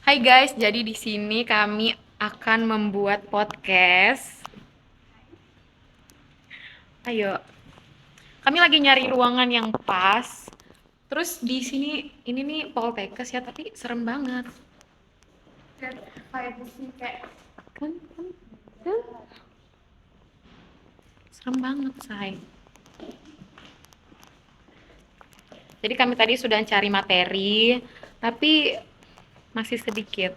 Hai guys, jadi di sini kami akan membuat podcast. Ayo, kami lagi nyari ruangan yang pas. Terus di sini ini nih Poltekkes ya, tapi serem banget. Kayak di sini kayak kan, serem banget, say. Jadi kami tadi sudah cari materi, tapi masih sedikit.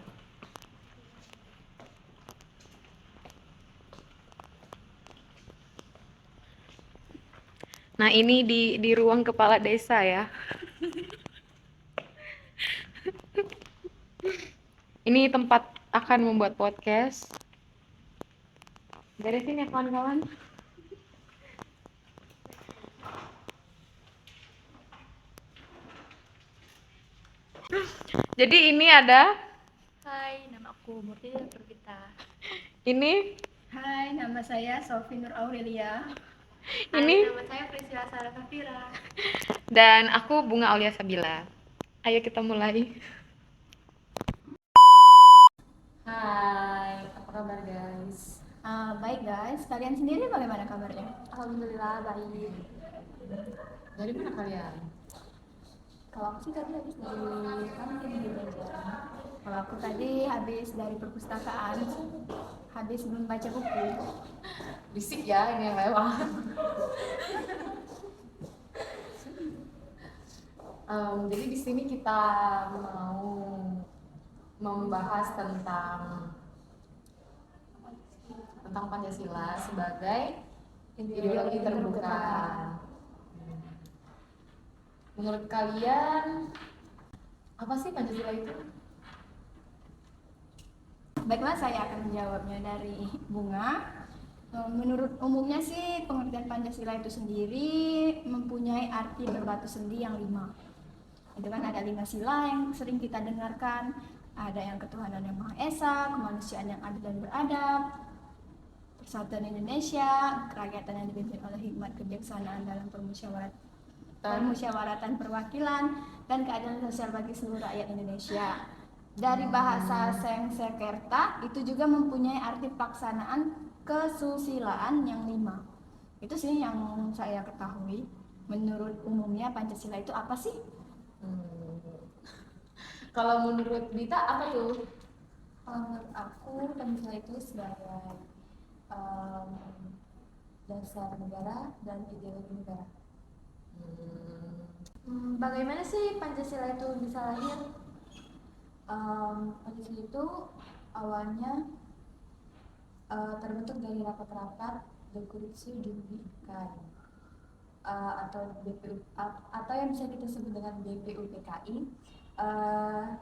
Nah, ini di ruang kepala desa ya. Ini tempat akan membuat podcast. Beresin ya kawan-kawan. Jadi ini ada Hai, nama aku Murti Purvita. ini Hai, nama saya Sofi Nur Aurelia. ini Hai, nama saya Priscilla Sarah Safira. dan aku Bunga Aulia Sabila. Ayo kita mulai. Hai, apa kabar guys? Baik guys, kalian sendiri bagaimana kabarnya? Alhamdulillah baik. Dari mana kalian? Kalau aku sih tadi habis dari kantin di Banjar. Kalau aku tadi habis dari perpustakaan, habis membaca buku. Bisik ya ini yang lewat. Jadi di sini kita mau membahas tentang Pancasila sebagai ideologi terbuka. Menurut kalian apa sih Pancasila itu? Baiklah, saya akan menjawabnya dari Bunga. Menurut umumnya sih pengertian Pancasila itu sendiri mempunyai arti berbatu sendi yang 5. Itu kan ada 5 sila yang sering kita dengarkan. Ada yang ketuhanan yang Maha Esa, kemanusiaan yang adil dan beradab, persatuan Indonesia, kerakyatan yang dipimpin oleh hikmat kebijaksanaan dalam permusyawaratan perwakilan, dan keadilan sosial bagi seluruh rakyat Indonesia. Dari bahasa Sengsekerta itu juga mempunyai arti pelaksanaan kesusilaan yang 5. Itu sih yang saya ketahui. Menurut umumnya Pancasila itu apa sih? Kalau menurut Dita apa tuh? Menurut aku Pancasila itu sebagai dasar negara dan ideologi negara. Bagaimana sih Pancasila itu bisa lahir? Pancasila itu awalnya terbentuk dari rapat-rapat Dekursi Jundikan atau BPU atau yang bisa kita sebut dengan BPUPKI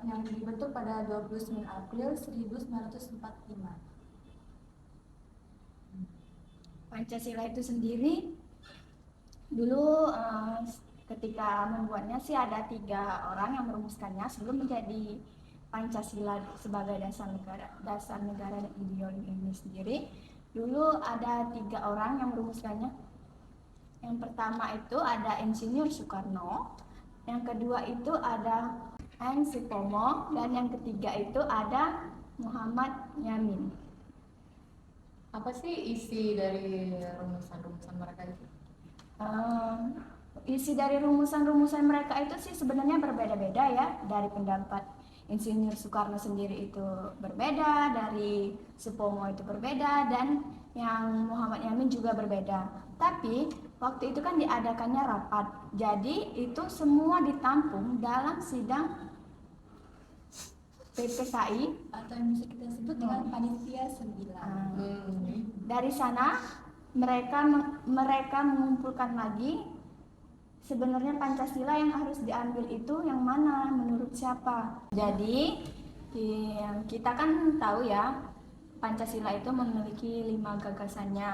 yang dibentuk pada 29 April 1945. Pancasila itu sendiri dulu ketika membuatnya sih ada 3 orang yang merumuskannya sebelum menjadi Pancasila sebagai dasar negara dan ideologi ini sendiri. Dulu ada 3 orang yang merumuskannya. Yang pertama itu ada Insinyur Soekarno, yang kedua itu ada Heng Supomo, dan yang ketiga itu ada Muhammad Yamin. Apa sih isi dari rumusan-rumusan mereka itu? Isi dari rumusan-rumusan mereka itu sih sebenarnya berbeda-beda ya. Dari pendapat Insinyur Soekarno sendiri itu berbeda, dari Supomo itu berbeda, dan yang Muhammad Yamin juga berbeda. Tapi waktu itu kan diadakannya rapat, jadi itu semua ditampung dalam sidang PPKI Atau yang bisa kita sebut dengan Panitia 9. Dari sana mereka mengumpulkan lagi sebenarnya Pancasila yang harus diambil itu yang mana, menurut siapa. Jadi kita kan tahu ya Pancasila itu memiliki 5 gagasannya.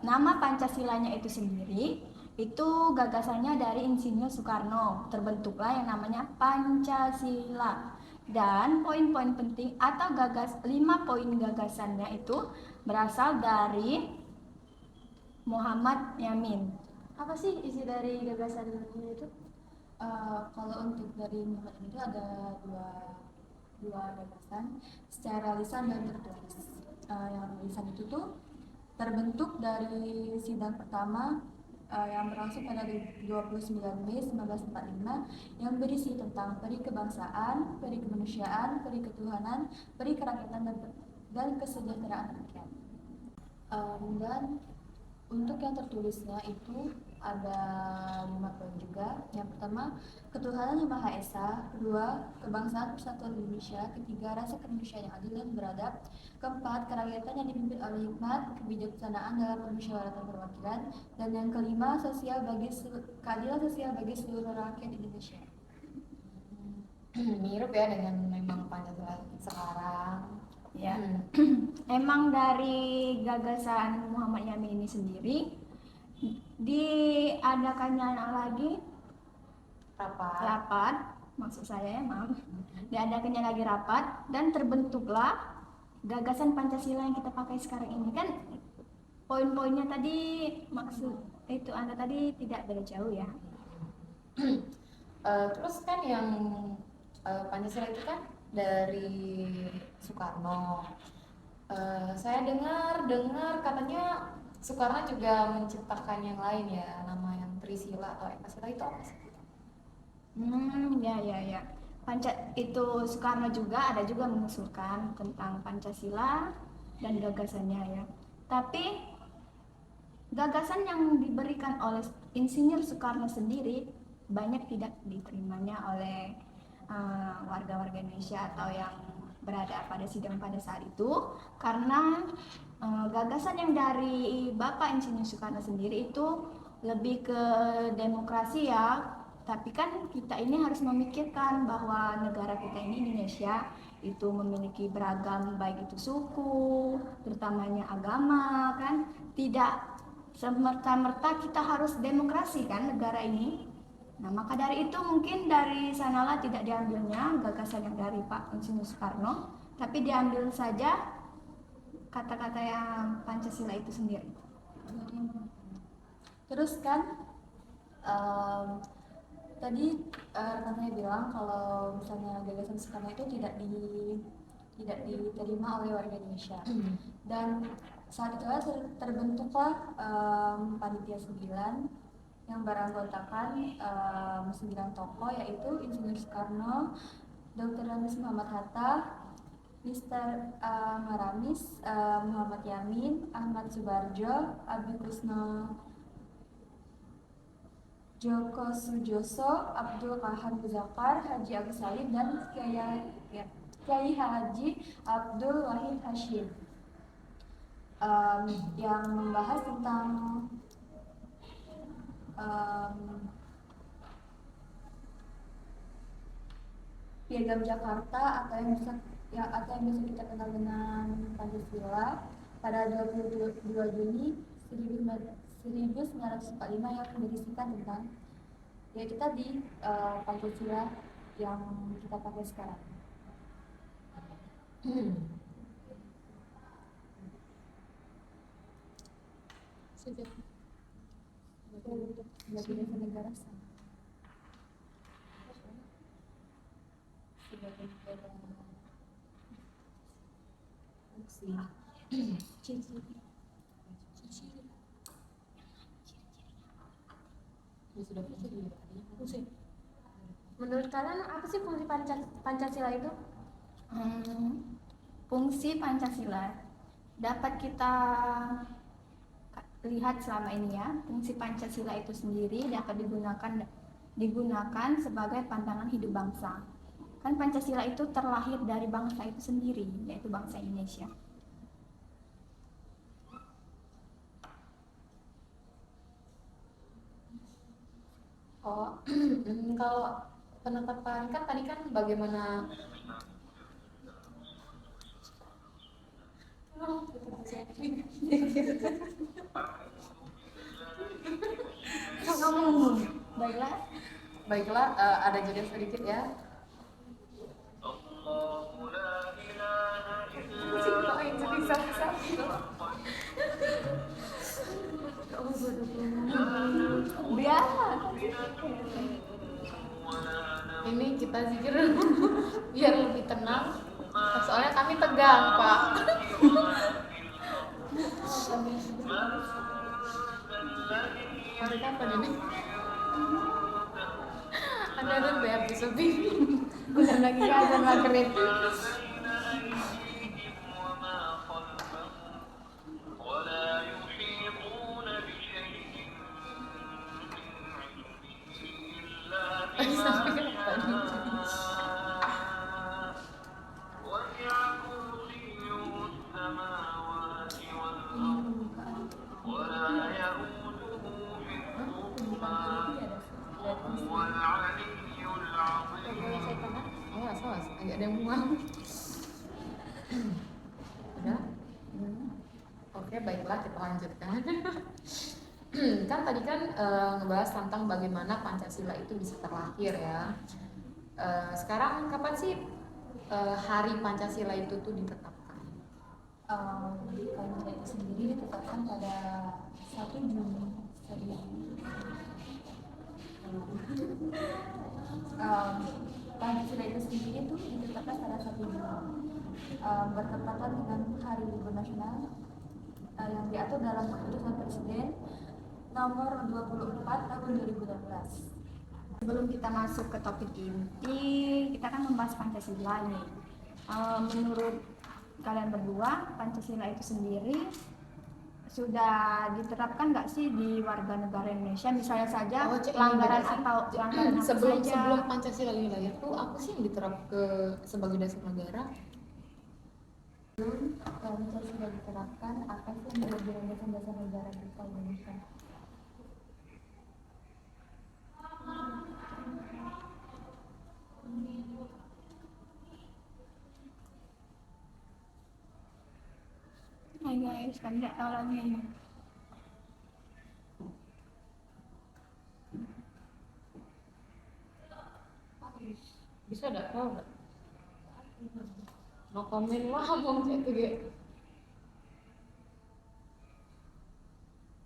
Nama Pancasilanya itu sendiri itu gagasannya dari Insinyur Soekarno. Terbentuklah yang namanya Pancasila. Dan poin-poin penting atau 5 poin gagasannya itu berasal dari Muhammad Yamin. Apa sih isi dari gagasan itu? Kalau untuk dari Muhammad itu ada 2 dua gagasan secara lisan dan tertulis. Yang lisan itu tuh terbentuk dari sidang pertama yang berlangsung pada 29 Mei 1945 yang berisi tentang peri kebangsaan, peri kemanusiaan, peri ketuhanan, peri kerakyatan dan kesejahteraan rakyat. Dan untuk yang tertulisnya itu ada 5 poin juga. Yang pertama, ketuhanan yang Maha Esa. Kedua, kebangsaan persatuan Indonesia. Ketiga, rasa kemanusiaan yang adil dan beradab. Keempat, kerakyatan yang dipimpin oleh hikmat, kebijaksanaan dalam permusyawaratan perwakilan. Dan yang kelima, keadilan sosial bagi seluruh rakyat Indonesia. Mirip ya dengan memang Pancasila sekarang. Ya, emang dari gagasan Muhammad Yamin ini sendiri diadakannya lagi rapat, maksud saya ya, maaf, diadakannya lagi rapat dan terbentuklah gagasan Pancasila yang kita pakai sekarang ini. Kan poin-poinnya tadi, maksud itu Anda tadi tidak beda jauh ya. Terus kan yang Pancasila itu kan dari Soekarno. Saya dengar katanya Soekarno juga menciptakan yang lain ya, nama yang Trisila atau Ekasila itu apa sih? Ya. Itu Soekarno juga ada juga mengusulkan tentang Pancasila dan gagasannya ya. Tapi gagasan yang diberikan oleh Insinyur Soekarno sendiri banyak tidak diterimanya oleh warga-warga Indonesia atau yang berada pada sidang pada saat itu, karena gagasan yang dari Bapak Insinyur Soekarno sendiri itu lebih ke demokrasi ya. Tapi kan kita ini harus memikirkan bahwa negara kita ini Indonesia itu memiliki beragam, baik itu suku, terutamanya agama kan. Tidak semerta-merta kita harus demokrasi kan negara ini. Nah, maka dari itu mungkin dari sanalah tidak diambilnya gagasan yang dari Pak Insinyur Soekarno, tapi diambil saja kata-kata yang Pancasila itu sendiri. Terus kan tadi rekan saya bilang kalau misalnya gagasan Soekarno itu tidak diterima oleh warga Indonesia. Dan saat itu terbentuklah panitia 9 yang beranggotakan 9 tokoh, yaitu Insinyur Soekarno, Dr. Andes Muhammad Hatta, Mr. Maramis, Muhammad Yamin, Ahmad Subarjo, Abi Kusno Joko Sujoso, Abdul Kahar Muzaffar, Haji Agus Salim, dan Kiai Haji Abdul Wahid Hashim, yang membahas tentang Piagam Jakarta atau yang bisa kita kenal dengan Pancasila pada 22 Juni 1945 yang berisikan tentang yaitu tadi Pancasila yang kita pakai sekarang. Sebagai dasar negara sama. Sebagai negara Menurut kalian apa sih fungsi Pancasila itu? Fungsi Pancasila dapat kita lihat selama ini ya. Fungsi Pancasila itu sendiri dapat digunakan sebagai pandangan hidup bangsa. Kan Pancasila itu terlahir dari bangsa itu sendiri, yaitu bangsa Indonesia. Oh, kalau penetapan kan tadi kan bagaimana Baiklah, ada jeda sedikit ya. biasa. Ini kita zikir biar lebih tenang. Kami tegang, Pak. Mereka apa ini? Ada berarti sepi. Udah lagi ada maghrib. Sampai kapan? Awas, awas, agak ada yang mual. Udah? Oke, baiklah kita lanjutkan. Kan tadi kan ngebahas tentang bagaimana Pancasila itu bisa terlahir ya. Sekarang kapan sih hari Pancasila itu tuh ditetapkan? Pancasila itu sendiri ditetapkan pada 1 Juni 1000. Pancasila itu sendiri itu ditetapkan pada 1 Juni bertepatan dengan Hari Libur Nasional yang diatur dalam Keputusan Presiden nomor 24 tahun 2016. Sebelum kita masuk ke topik inti, kita kan membahas Pancasila nih. Menurut kalian berdua, Pancasila itu sendiri sudah diterapkan nggak sih di warga negara Indonesia? Misalnya saja pelanggaran atau pelanggaran apa sebelum saja? sebelum Pancasila lahir tuh apa sih yang diterap sebagai dasar negara? Pancasila diterapkan, apa sih yang menjadi landasan dasar negara kita Indonesia? Hai guys, kan nggak tahu lagi. Bisa ada tahu nggak? No comment lah ngomong kayak gitu.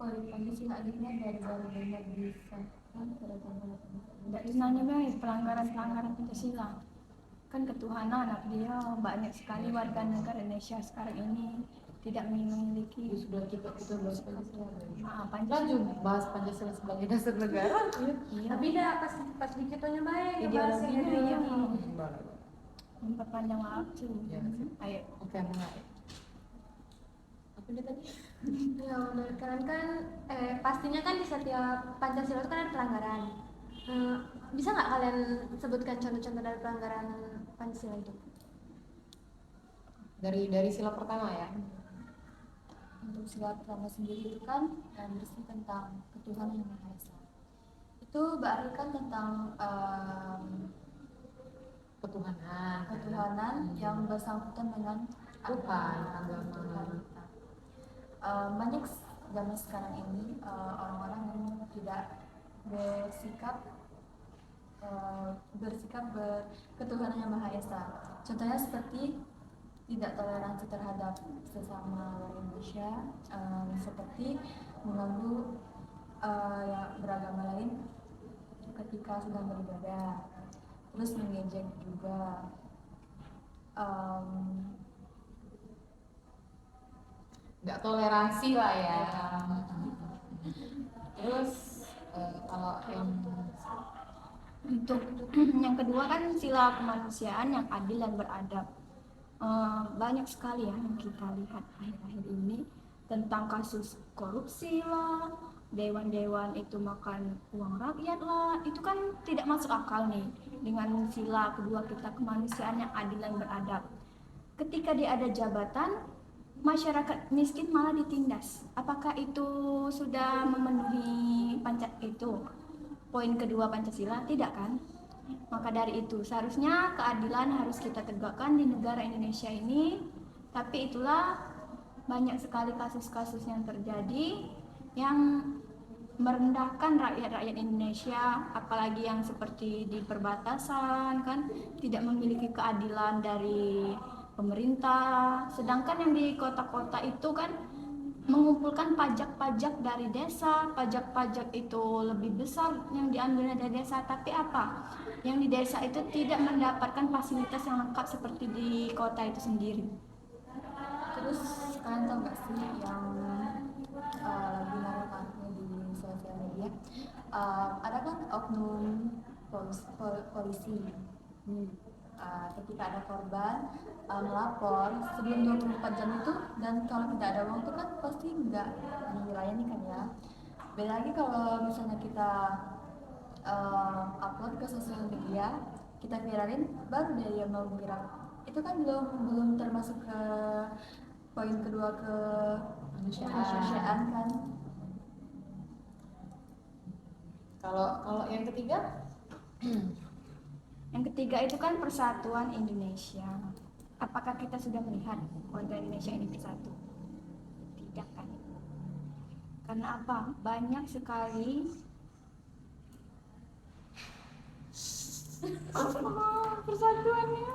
Pancasila akhirnya dari benar bisa pada tanggal 18. Nggak nanya guys, pelanggaran Pancasila. Kan ketuhanan dia banyak sekali warga negara Indonesia sekarang ini tidak memiliki Sudah kita bahas Pancasila. Pancasila. Bahas Pancasila sebagai dasar negara. Iya. Tapi dah pas dikitanya baik Ideologinya iya. Boleh. Memperpanjang waktu. Iya. Ayo. Oke, menarik. Apa dia tadi? Ya, menurut kalian kan pastinya kan di setiap Pancasila itu kan ada pelanggaran. Bisa nggak kalian sebutkan contoh-contoh dari pelanggaran Pancasila itu? Dari sila pertama ya. Untuk sila pertama sendiri itu kan berisi tentang ketuhanan yang Maha Esa. Itu berarti kan tentang ketuhanan yang bersangkutan dengan Tuhan, agama. Tuhan kita. Banyak zaman sekarang ini orang-orang yang tidak bersikap berketuhanan yang Maha Esa. Contohnya seperti tidak toleransi terhadap sesama warga Indonesia, seperti mengganggu beragama lain ketika sedang beribadah, terus mengejek juga, nggak toleransi lah ya. Terus kalau yang Untuk yang kedua kan sila kemanusiaan yang adil dan beradab. Banyak sekali ya yang kita lihat akhir-akhir ini tentang kasus korupsi lah, dewan-dewan itu makan uang rakyat lah, itu kan tidak masuk akal nih dengan sila kedua kita kemanusiaan yang adil dan beradab. Ketika dia ada jabatan, masyarakat miskin malah ditindas. Apakah itu sudah memenuhi poin kedua Pancasila? Tidak kan? Maka dari itu seharusnya keadilan harus kita tegakkan di negara Indonesia ini. Tapi itulah banyak sekali kasus-kasus yang terjadi yang merendahkan rakyat-rakyat Indonesia, apalagi yang seperti di perbatasan kan tidak memiliki keadilan dari pemerintah. Sedangkan yang di kota-kota itu kan mengumpulkan pajak-pajak dari desa. Pajak-pajak itu lebih besar yang diambil dari desa, tapi apa? Yang di desa itu tidak mendapatkan fasilitas yang lengkap seperti di kota itu sendiri. Terus kalian tahu nggak sih yang lagi marak-maraknya di sosial media? Ada kan oknum polisi. Ketika ada korban melapor sebelum 24 jam itu, dan kalau tidak ada uang itu kan pasti nggak dilayani kan ya. Beda lagi kalau misalnya kita upload ke sosial media, kita viralin, baru dia mau viral. Itu kan belum termasuk ke poin kedua, ke kemanusiaan kan. Kalau yang ketiga, Yang ketiga itu kan persatuan Indonesia. Apakah kita sudah melihat warga Indonesia ini bersatu? Tidak kan? Karena apa? Banyak sekali persatuannya.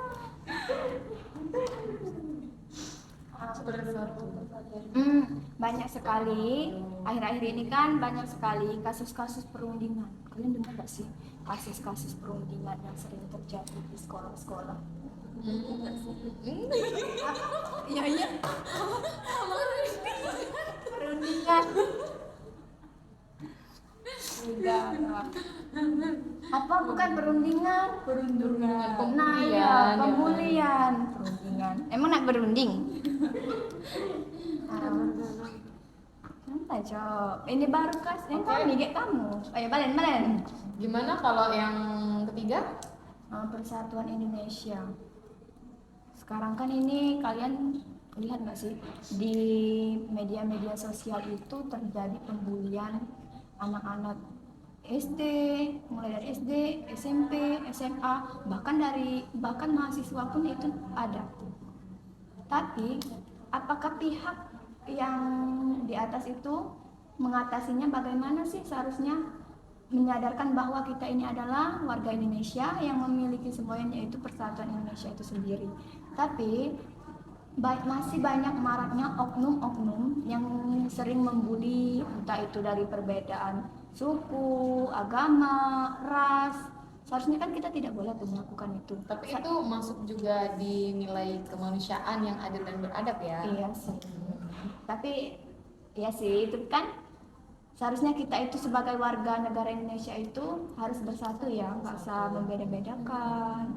Banyak sekali akhir-akhir ini kan banyak sekali kasus-kasus perundingan. Kalian dengar gak sih kasus-kasus perundingan yang sering terjadi di sekolah-sekolah? Iya perundingan. Enggak. Apa bukan perundingan? Nah, ya, pembulian. Perundingan. Emang nak berunding? Santai, Cok. Ini baru kas, yang kami kayak kamu. Ayo balen. gimana kalau yang ketiga? Persatuan Indonesia. Sekarang kan ini kalian lihat nggak sih di media-media sosial itu terjadi pembulian anak-anak SD, mulai dari SD, SMP, SMA, bahkan mahasiswa pun itu ada. Tapi apakah pihak yang di atas itu mengatasinya bagaimana sih? Seharusnya menyadarkan bahwa kita ini adalah warga Indonesia yang memiliki semuanya, yaitu persatuan Indonesia itu sendiri. Tapi masih banyak maraknya oknum-oknum yang sering membuli, entah itu dari perbedaan suku, agama, ras. Seharusnya kan kita tidak boleh tuh melakukan itu. Tapi itu masuk juga di nilai kemanusiaan yang adil dan beradab ya. Iya sih. Tapi ya sih itu kan seharusnya kita itu sebagai warga negara Indonesia itu harus bersatu ya, nggak usah membeda-bedakan.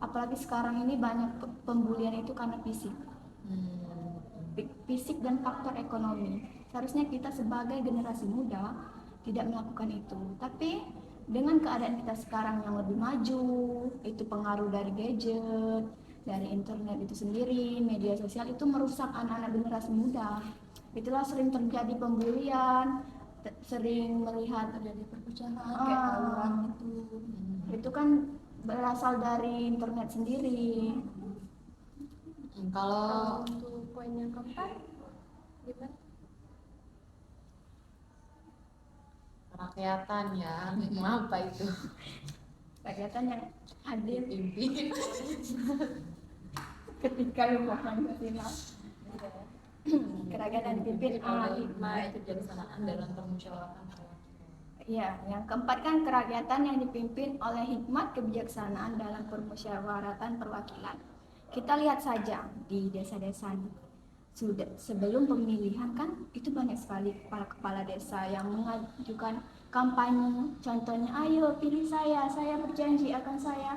Apalagi sekarang ini banyak pembulian itu karena fisik dan faktor ekonomi. Seharusnya kita sebagai generasi muda tidak melakukan itu. Tapi dengan keadaan kita sekarang yang lebih maju, itu pengaruh dari gadget, dari internet itu sendiri, media sosial itu merusak anak-anak generasi muda. Itulah sering terjadi pembulian, sering melihat Terjadi perpecahan kayak tawuran itu. Itu kan berasal dari internet sendiri. Kalau untuk poin yang keempat gimana? kerakyatan ya, apa itu? Kegiatan yang hadir Pimpin. ketika lumpuh Pancasila. Kerakyatan dipimpin oleh hikmat. Kebijaksanaan dalam permusyawaratan rakyat. Iya, yang keempat kan kerakyatan yang dipimpin oleh hikmat kebijaksanaan dalam permusyawaratan perwakilan. Kita lihat saja di desa-desa sudah sebelum pemilihan kan itu banyak sekali kepala desa yang mengajukan kampanye. Contohnya, ayo pilih saya berjanji akan saya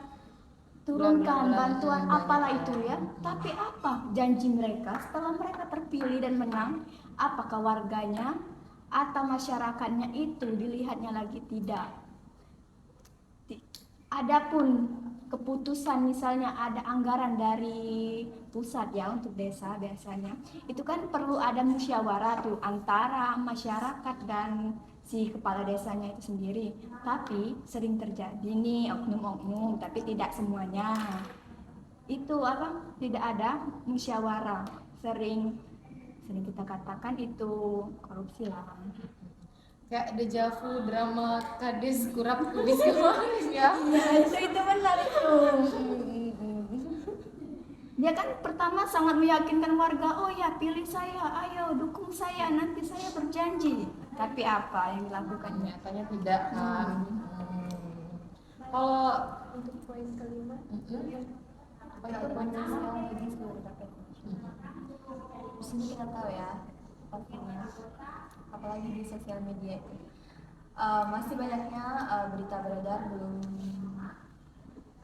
turunkan bantuan apalah itu ya. Tapi apa janji mereka setelah mereka terpilih dan menang? Apakah warganya atau masyarakatnya itu dilihatnya lagi? Tidak. Adapun keputusan, misalnya ada anggaran dari pusat ya untuk desa, biasanya itu kan perlu ada musyawarah tuh antara masyarakat dan si kepala desanya itu sendiri. Tapi sering terjadi nih oknum-oknum, tapi tidak semuanya. Itu tidak ada musyawarah. Sering kita katakan itu korupsi lah. Kayak dejavu drama Kades Kurap Kudis kemarin ya. Ya, itu benar itu. Dia kan pertama sangat meyakinkan warga, oh ya pilih saya, ayo dukung saya, nanti saya berjanji. Tapi apa yang dilakukannya? Nyatanya tidak kan. Kalau Untuk poin kelima, apa itu Pancasila bagi seluruh rakyat Indonesia. Di sini kita tahu ya, pastinya, apalagi di sosial media itu, masih banyaknya berita beredar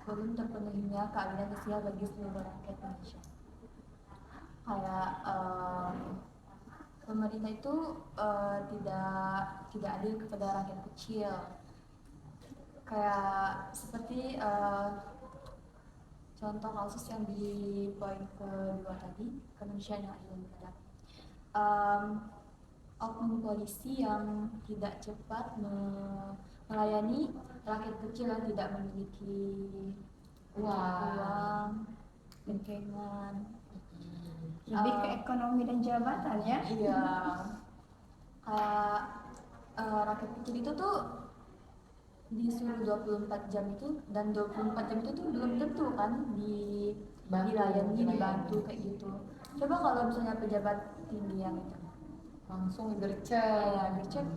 belum terpenuhinya keadilan sosial bagi seluruh rakyat Indonesia. Kayak pemerintah itu tidak adil kepada rakyat kecil. Kayak seperti contoh kasus yang di poin kedua tadi, kemanusiaan yang adil dan beradab. Oknum polisi yang tidak cepat melayani rakyat kecil yang tidak memiliki uang, kencengan. Lebih ke ekonomi dan jabatan ya. Iya. Kayak rakyat kecil itu tuh disuruh 24 jam itu, dan 24 jam itu tuh belum tentu kan dilayani, dibantu kayak gitu. Coba kalau misalnya pejabat tinggi yang itu langsung gercep. ya gercep,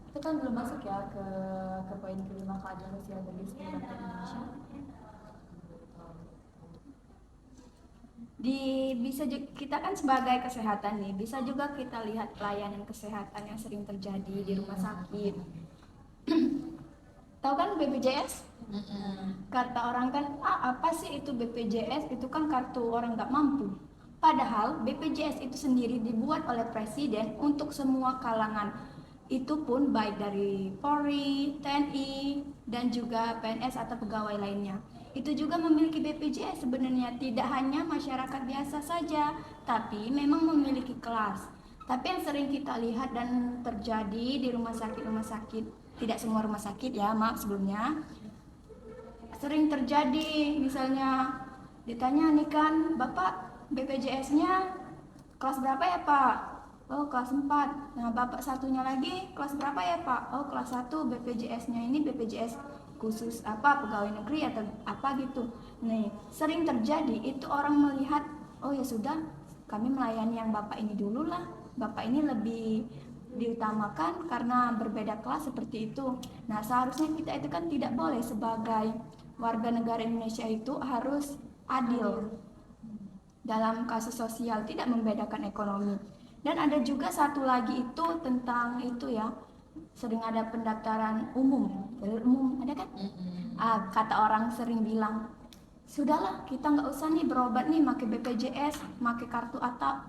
itu kan belum masuk ya ke poin kelima, keadilan sosial bagi seluruh rakyat Indonesia. Kita kan sebagai kesehatan nih, bisa juga kita lihat pelayanan kesehatan yang sering terjadi di rumah sakit. Tahu kan BPJS? Kata orang kan, apa sih itu BPJS? Itu kan kartu orang nggak mampu. Padahal BPJS itu sendiri dibuat oleh Presiden untuk semua kalangan. Itu pun baik dari Polri, TNI, dan juga PNS atau pegawai lainnya. Itu juga memiliki BPJS sebenarnya, tidak hanya masyarakat biasa saja, tapi memang memiliki kelas. Tapi yang sering kita lihat dan terjadi di rumah sakit, tidak semua rumah sakit ya, maaf sebelumnya, sering terjadi misalnya ditanya nih kan, Bapak BPJS-nya kelas berapa ya Pak? Oh kelas 4. Nah Bapak satunya lagi kelas berapa ya Pak? Oh kelas 1. BPJS-nya ini BPJS khusus apa, pegawai negeri atau apa gitu. Nih sering terjadi itu orang melihat, oh ya sudah kami melayani yang Bapak ini dulu lah, Bapak ini lebih diutamakan karena berbeda kelas seperti itu. Nah seharusnya kita itu kan tidak boleh, sebagai warga negara Indonesia itu harus adil dalam kasus sosial, tidak membedakan ekonomi. Dan ada juga satu lagi itu tentang itu ya, sering ada pendaftaran umum, jalur umum, ada kan? Kata orang sering bilang, sudahlah kita nggak usah nih berobat nih pakai BPJS, pakai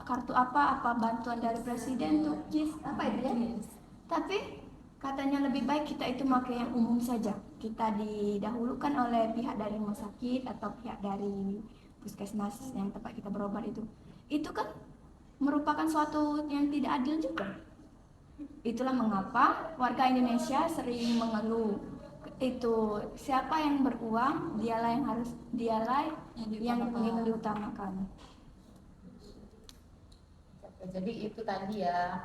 kartu apa bantuan dari presiden tuh, JIS apa itu ya? Tapi katanya lebih baik kita itu pakai yang umum saja. Kita didahulukan oleh pihak dari rumah sakit atau pihak dari puskesmas yang tempat kita berobat itu kan merupakan suatu yang tidak adil juga. Itulah mengapa warga Indonesia sering mengeluh, itu siapa yang beruang dialah yang ingin diutamakan. Jadi itu tadi ya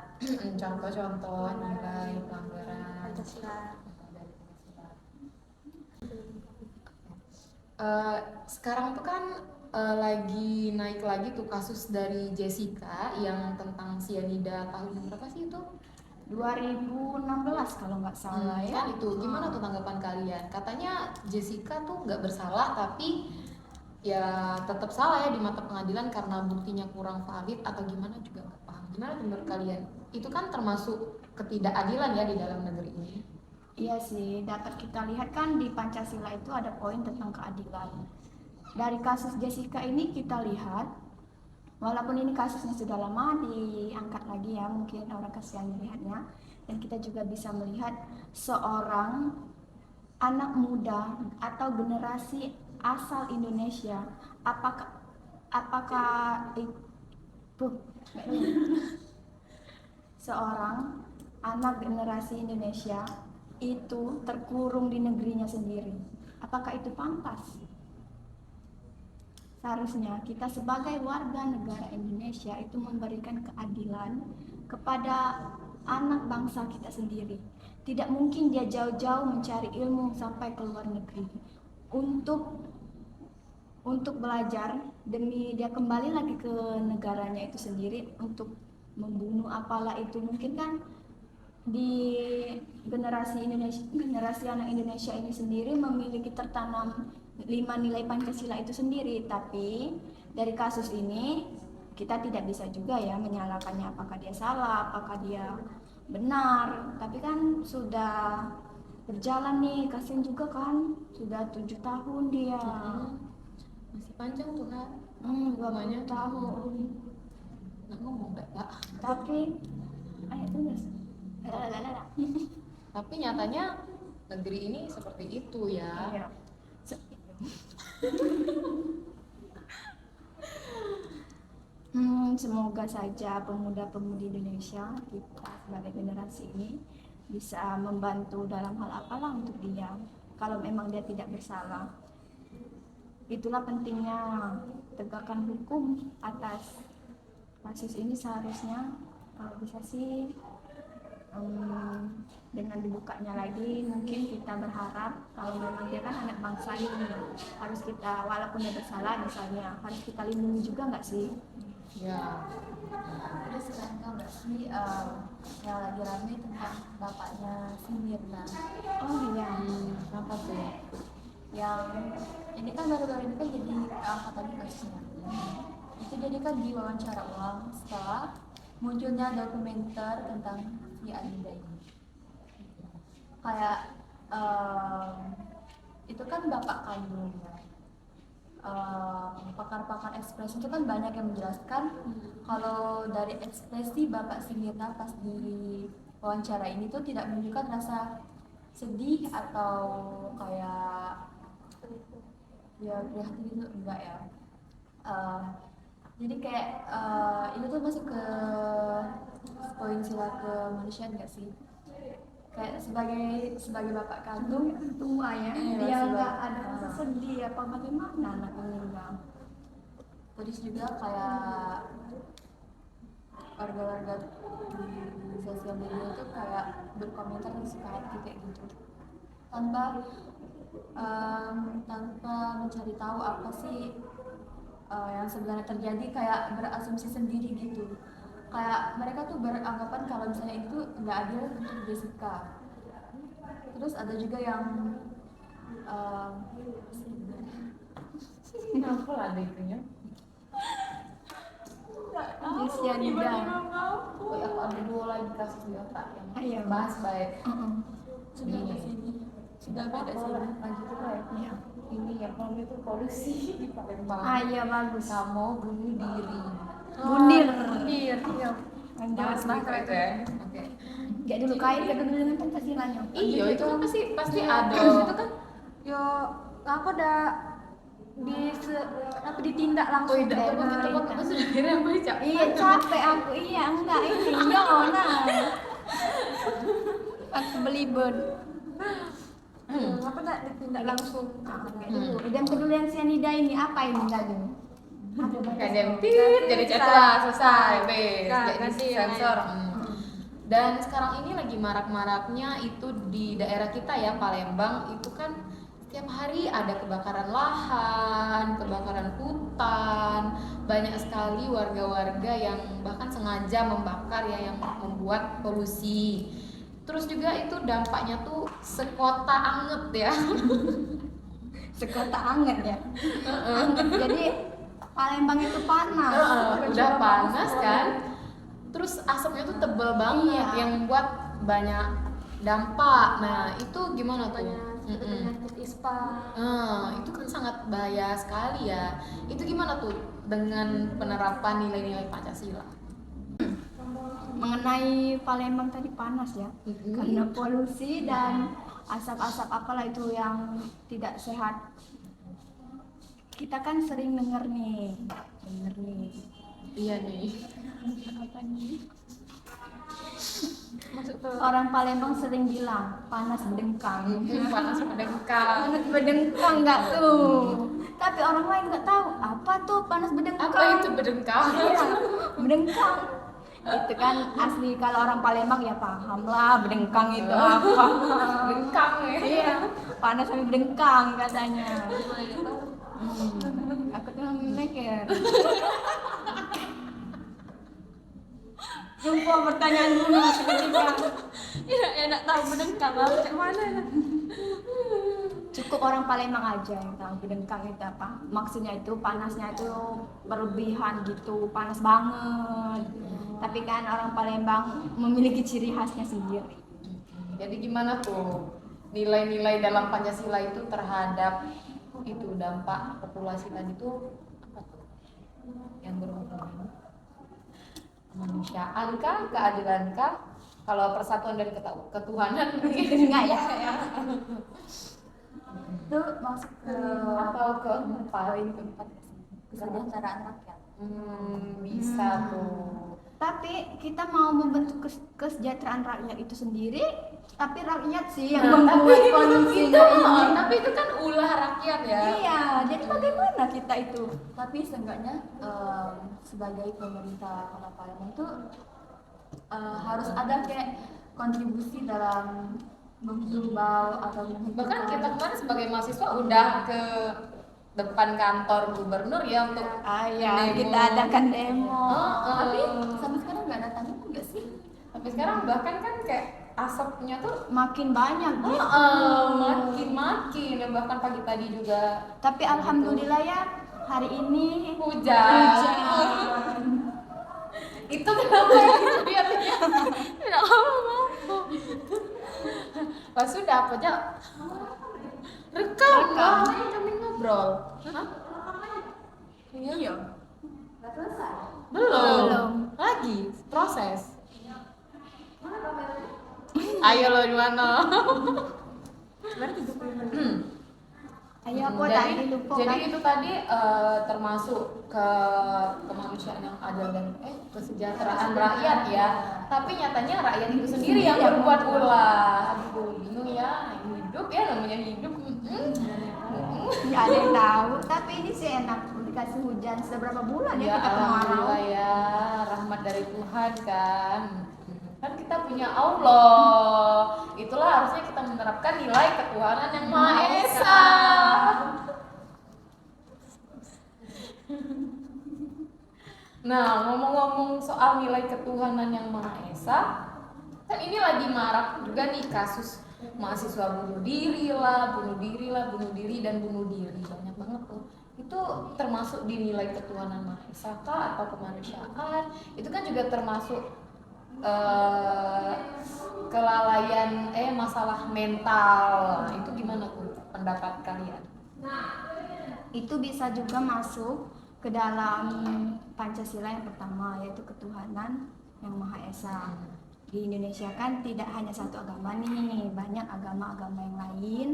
contoh-contoh nilai pelanggaran Pancasila. dari Pancasila. Sekarang tuh kan lagi naik lagi tuh kasus dari Jessica yang tentang sianida tahun berapa sih itu? 2016 kalau nggak salah ya. Kan itu gimana tuh tanggapan kalian? Katanya Jessica tuh nggak bersalah tapi ya tetap salah ya di mata pengadilan karena buktinya kurang valid atau gimana juga nggak paham. Gimana tuh menurut kalian? Itu kan termasuk ketidakadilan ya di dalam negeri ini. Iya sih, dapat kita lihat kan di Pancasila itu ada poin tentang keadilan. Dari kasus Jessica ini kita lihat, walaupun ini kasusnya sudah lama diangkat lagi ya, mungkin orang kasihan melihatnya, dan kita juga bisa melihat seorang anak muda atau generasi asal Indonesia, apakah itu seorang anak generasi Indonesia itu terkurung di negerinya sendiri, apakah itu pantas? Seharusnya kita sebagai warga negara Indonesia itu memberikan keadilan kepada anak bangsa kita sendiri. Tidak mungkin dia jauh-jauh mencari ilmu sampai ke luar negeri untuk untuk belajar demi dia kembali lagi ke negaranya itu sendiri untuk membunuh apalah itu. Mungkin kan di generasi anak Indonesia ini sendiri memiliki tertanam 5 nilai Pancasila itu sendiri, tapi dari kasus ini kita tidak bisa juga ya menyalahkannya apakah dia salah, apakah dia benar, tapi kan sudah berjalan nih, kasihan juga kan, sudah 7 tahun dia. Masih panjang tuh Kak. 20 tahun. Nggak ngomong nggak Kak. Tapi ayo tulis. Tapi nyatanya negeri ini seperti itu ya. Iya. Semoga saja pemuda-pemudi Indonesia kita sebagai generasi ini bisa membantu dalam hal apalah untuk dia. Kalau memang dia tidak bersalah, itulah pentingnya tegakkan hukum atas kasus ini. Seharusnya kalau bisa sih dengan dibukanya lagi, mungkin kita berharap kalau memang dia kan anak bangsa ini harus kita, walaupun dia bersalah misalnya, harus kita lindungi juga nggak sih? Ya. Terus sekarang tau nggak sih yang lagi rame tentang bapaknya si Mirna, Oh iya. Kenapa tuh? yang ini kan baru-baru ini kan jadi angkat lagi kasusnya. Itu jadi kan diwawancara ulang setelah munculnya dokumenter tentang si Anida ini. Kayak itu kan bapak kandungnya. Pakar-pakar ekspresi itu kan banyak yang menjelaskan kalau dari ekspresi bapak si Mirna pas di wawancara ini tuh tidak menunjukkan rasa sedih atau kayak ya prihatin itu enggak ya. Jadi kayak ini tuh masuk ke poin sila kemanusiaan enggak sih? Kayak sebagai bapak kandung Tua ya, Iya, dia sebab- nggak ada rasa sedih apa bagaimana anak meninggal. terus juga kayak warga-warga di sosial media itu kayak berkomentar suka hati kayak gitu tanpa mencari tahu apa sih yang sebenarnya terjadi, kayak berasumsi sendiri gitu. Kayak mereka tuh beranggapan kalau misalnya itu nggak adil untuk Jessica. Terus ada juga yang Kenapa lah ada itunya? Cyanida. Oh ya, ada 2 lagi kasus ya Kak yang Iya. bahas baik. sudah ke sini, sudah beda sih. Lagi tuh kayak Iya. ini yang kalau itu polusi di Palembang. Iya bagus. Kamu bunuh diri. Bundir. Bundir. Iya. Bahas gitu itu ya. Oke. Gak dulu kait gak dulu dengan Pancasilanya. Iya itu kan pasti Iya, ada. itu kan yo apa dah apa ditindak Oh langsung tidak, dari tepuk pemerintah. itu sudah akhirnya baca. Iya capek aku, iya enggak ini Yona. Aku belibet. Apa dah ditindak langsung. Dan kedua yang cyanida ini apa ini lagi? Kadang tit, jadi cetla selesai, bes, Nggak, jadi ganti yang sensor. Dan sekarang ini lagi marak-maraknya itu di daerah kita ya Palembang itu kan tiap hari ada kebakaran lahan, kebakaran hutan, banyak sekali warga-warga yang bahkan sengaja membakar ya yang membuat polusi. Terus juga itu dampaknya tuh sekota anget ya. Sekota anget ya. Anget. Jadi Palembang itu panas. Udah panas kan. Terus asapnya tuh tebel banget Iya. yang membuat banyak dampak. Nah, itu gimana tuh? Banyak penyakit ispa. Nah, itu kan sangat bahaya sekali ya. Itu gimana tuh dengan penerapan nilai-nilai Pancasila? Mengenai Palembang tadi panas ya. Karena polusi dan asap-asap apalah itu yang tidak sehat. Kita kan sering denger nih. Iya nih. Apa nih? Masuk ke Orang Palembang sering bilang panas berdengkang. Panas berdengkang. Panas berdengkang nggak tuh? Tapi orang lain nggak tahu apa tuh panas berdengkang. Apa itu berdengkang? Iya, berdengkang. Itu kan asli kalau orang Palembang ya paham lah berdengkang itu apa. Berdengkang ya. Iya, panas sampai berdengkang katanya. Aku tuh mikir. Jumpa pertanyaan dulu seketika. Ya enggak tahu berdengkang apa kayak mana ya. Cukup orang Palembang aja yang tahu bidengkang itu apa. Maksudnya itu panasnya itu berlebihan gitu, panas banget. Tapi kan orang Palembang memiliki ciri khasnya sendiri. Jadi gimana tuh nilai-nilai dalam Pancasila itu terhadap itu dampak populasi tadi tuh apa tuh? Yang berhubungan kemanusiaan kah, keadilan kah? Kalau persatuan dan ketuhanan mungkin Enggak ya? Itu masuk ke atau keempat? poin keempat, kesejahteraan rakyat. Bisa tuh. Tapi kita mau membentuk kesejahteraan rakyat itu sendiri, tapi rakyat sih yang Nah, membuat itu, kondisinya ini. tapi itu kan ulah rakyat ya. Iya, jadi bagaimana kita itu? Tapi seenggaknya sebagai pemerintah Kota Palembang itu harus ada kayak kontribusi dalam menghimbau atau Bahkan kita kemarin sebagai mahasiswa udah ke depan kantor gubernur ya untuk Ya, demo. kita adakan demo. tapi sampai sekarang nggak ada tanda nggak sih? Sampai sekarang bahkan kan kayak asapnya tuh Makin banyak gitu. makin ya, bahkan pagi tadi juga Tapi alhamdulillah ya hari ini hujan. Itu kenapa ya lihatnya? Tidak apa-apa. Pas sudah apa aja rekam lah, kami ngobrol. Hah? Iya. Nggak selesai. Belum. Lagi proses. Ayo lo di mana? Berarti 30 menit. ayo aku jadi, tadi lupa jadi kan? itu tadi termasuk ke kemanusiaan yang adil dan kesejahteraan rakyat ya. Tapi nyatanya rakyat itu sendiri yang berbuat ulah. Aduh, bingung ya. Hidup ya namanya hidup. Nggak ada yang tahu. Tapi ini sih enak dikasih hujan. Sudah berapa bulan ya Ya kita kemarau? alhamdulillah ya, rahmat dari Tuhan kan. Kan kita punya Allah. Itulah harusnya kita menerapkan nilai ketuhanan yang Maha Esa. Nah, ngomong-ngomong soal nilai ketuhanan yang Maha Esa, kan ini lagi marak juga nih kasus mahasiswa bunuh diri lah, bunuh diri dan bunuh diri, banyak banget tuh. Itu termasuk di nilai ketuhanan Maha Esa kah atau kemanusiaan? Itu kan juga termasuk kelalaian masalah mental. Itu gimana tuh pendapat kalian? Itu bisa juga masuk ke dalam Pancasila yang pertama, yaitu ketuhanan yang Maha Esa. Di Indonesia kan tidak hanya satu agama nih, banyak agama-agama yang lain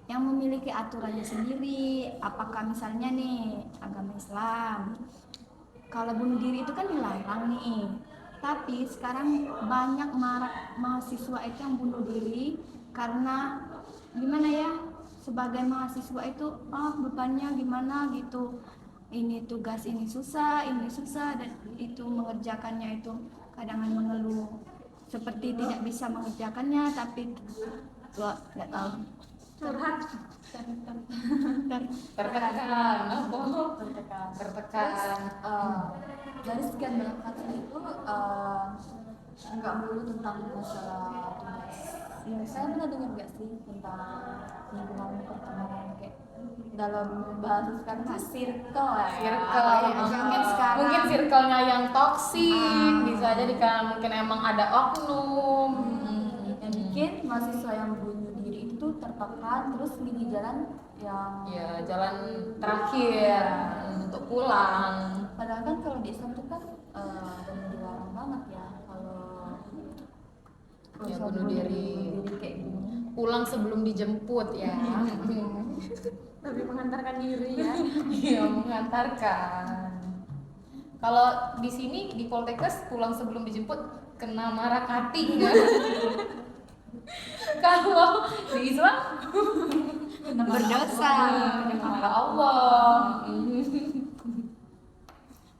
yang memiliki aturannya sendiri. Apakah misalnya nih agama Islam, kalau bunuh diri itu kan dilarang nih. Tapi sekarang banyak marak mahasiswa itu yang bunuh diri karena gimana ya, sebagai mahasiswa itu bebannya gimana gitu, ini tugas ini susah dan itu mengerjakannya itu kadang mengeluh seperti tidak bisa mengerjakannya, tapi nggak tahu Curhat. Tertekan, tertekan. Dari sekian banyak kasus itu nggak melulu tentang masalah tugas. Ya, saya pernah dengar nggak sih tentang lingkungan pertemanan kayak dalam bahasa sekarang itu circle ya. Circle. Mungkin circle-nya yang toksik, bisa jadi kan mungkin emang ada oknum. Yang bikin mahasiswa yang bunuh diri itu tertekan terus milih jalan yang Ya, jalan terakhir untuk pulang. padahal kan kalau di Islam itu kan dilarang banget ya kalau Ya, soal bunuh diri. kayak gini. Pulang sebelum dijemput ya. Lebih mengantarkan diri ya. Iya, mengantarkan. Kalau di sini di Poltekkes pulang sebelum dijemput kena marah kating kan? Kalau di Islam berdosa. kena marah Allah.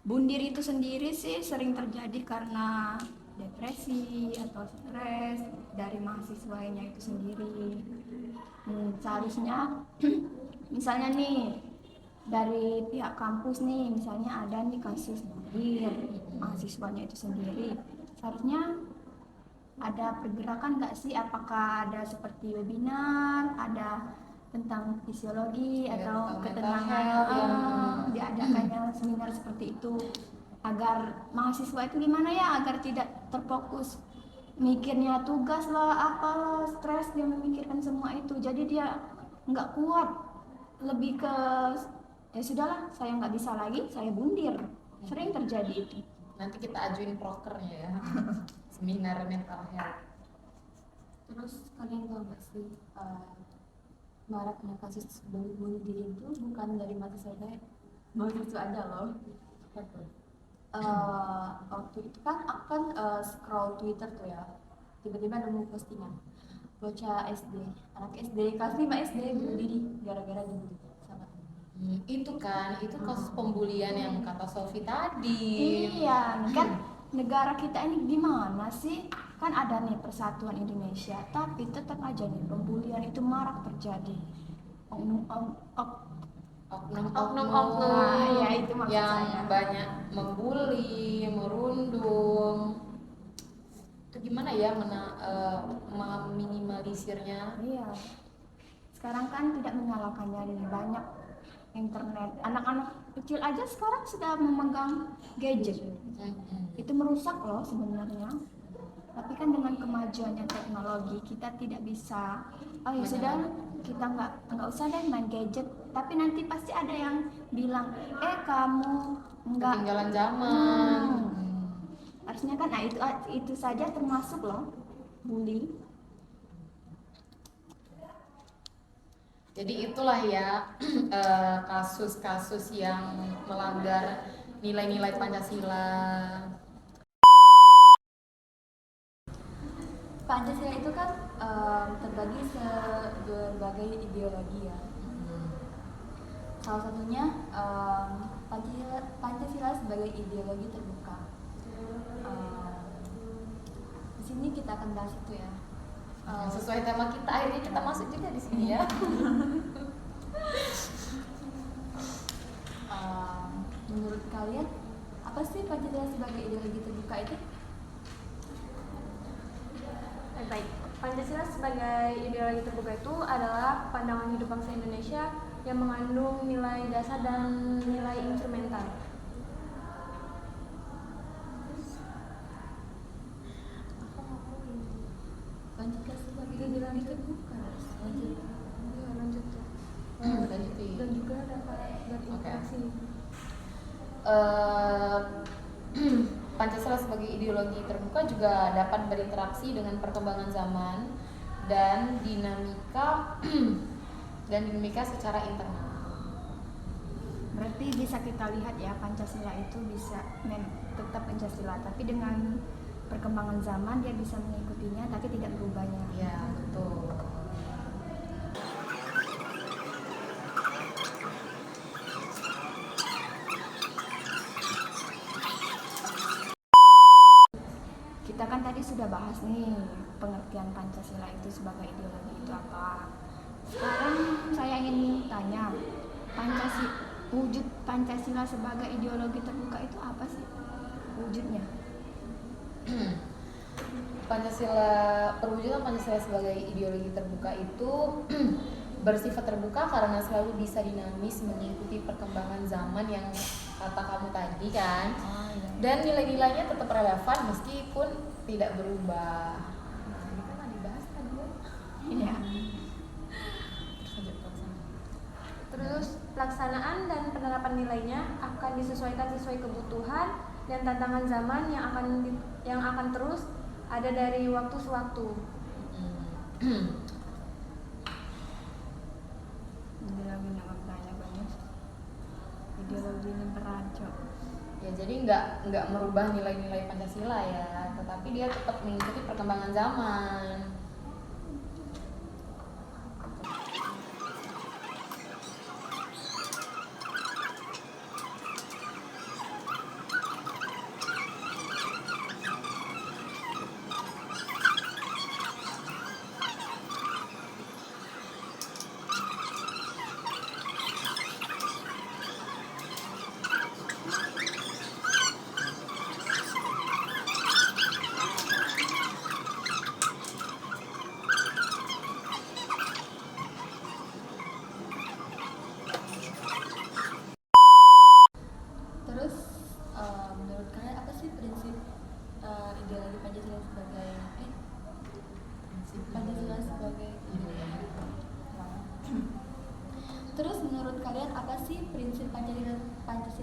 Bunuh diri itu sendiri sih sering terjadi karena depresi atau stres dari mahasiswanya itu sendiri. Seharusnya misalnya nih dari pihak kampus nih, misalnya ada nih kasus banjir, mahasiswanya itu sendiri, seharusnya ada pergerakan nggak sih? Apakah ada seperti webinar, ada tentang fisiologi Ya, atau mental ketenangan, health yang diadakannya seminar seperti itu agar mahasiswa itu gimana ya, agar tidak terfokus mikirnya tugas lah, apalah, stres dia memikirkan semua itu, jadi dia nggak kuat, lebih ke ya sudahlah, saya nggak bisa lagi, saya bundir, sering terjadi itu. nanti kita ajuin prokernya ya. Seminar mental health. Terus kalian tahu nggak sih maraknya kasus bunuh diri itu bukan dari mahasiswa ada loh. Waktu itu kan aku kan scroll Twitter tuh ya, tiba-tiba nemu postingan bocah SD, anak SD kelas 5 SD bunuh diri gara-gara dibully sama temen. Itu kan, itu kasus pembulian yang kata Sofi tadi. Iya, kan negara kita ini gimana sih? Kan ada nih Persatuan Indonesia, tapi tetap aja nih pembulian itu marak terjadi. Oknum-oknum Nah, ya itu maksud yang saya. banyak membuli, merundung. Itu gimana ya meminimalisirnya? Iya. Sekarang kan tidak menyalahkannya nih, banyak internet. Anak-anak kecil aja sekarang sudah memegang gadget. Itu merusak loh sebenarnya. Tapi kan dengan kemajuannya teknologi kita tidak bisa, oh ya sudah, kita nggak usah deh main gadget. Tapi nanti pasti ada yang bilang, kamu nggak Ketinggalan zaman. harusnya kan, nah itu saja termasuk loh bully. Jadi itulah ya kasus-kasus yang melanggar nilai-nilai Pancasila. Pancasila itu kan terbagi berbagai ideologi ya. Salah satunya Pancasila sebagai ideologi terbuka. Di sini kita akan bahas itu ya. Sesuai tema kita, akhirnya kita masuk juga di sini ya. Menurut kalian apa sih Pancasila sebagai ideologi terbuka itu? Baik, Pancasila sebagai ideologi terbuka itu adalah pandangan hidup bangsa Indonesia yang mengandung nilai dasar dan nilai instrumental. Pancasila sebagai ideologi terbuka. Lanjut ya. Dan juga dapat berinteraksi. Pancasila sebagai ideologi terbuka juga dapat berinteraksi dengan perkembangan zaman dan dinamika secara internal. Berarti bisa kita lihat ya, Pancasila itu bisa tetap Pancasila, tapi dengan perkembangan zaman dia bisa mengikutinya tapi tidak berubahnya. Ya, betul. Kita kan tadi sudah bahas nih pengertian Pancasila itu sebagai ideologi itu apa. Sekarang saya ingin tanya, wujud Pancasila sebagai ideologi terbuka itu apa sih wujudnya? Perwujudan Pancasila sebagai ideologi terbuka itu bersifat terbuka karena selalu bisa dinamis mengikuti perkembangan zaman yang kata kamu tadi kan. Iya. Dan nilai-nilainya tetap relevan meskipun tidak berubah. Nah, ini kan dibahas tadi ya. Iya. Terus pelaksanaan dan penerapan nilainya akan disesuaikan sesuai kebutuhan dan tantangan zaman yang akan terus ada dari waktu ke waktu. Ideologi banyak banget. Ideologi ini berancok. Ya, jadi nggak merubah nilai-nilai Pancasila ya, tetapi dia tetap mengikuti perkembangan zaman.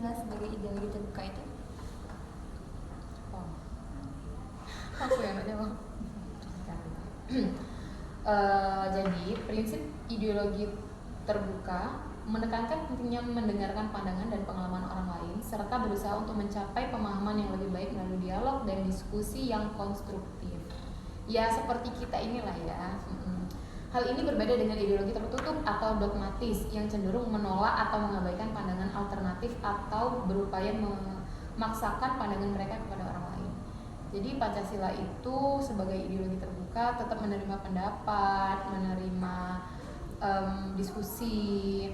Pancasila sebagai ideologi terbuka itu? Oh. Aku yang nak jawab. Jadi prinsip ideologi terbuka menekankan pentingnya mendengarkan pandangan dan pengalaman orang lain serta berusaha untuk mencapai pemahaman yang lebih baik melalui dialog dan diskusi yang konstruktif. Ya seperti kita inilah ya. Hal ini berbeda dengan ideologi tertutup atau dogmatis yang cenderung menolak atau mengabaikan pandangan alternatif atau berupaya memaksakan pandangan mereka kepada orang lain. Jadi Pancasila itu sebagai ideologi terbuka tetap menerima pendapat, menerima diskusi,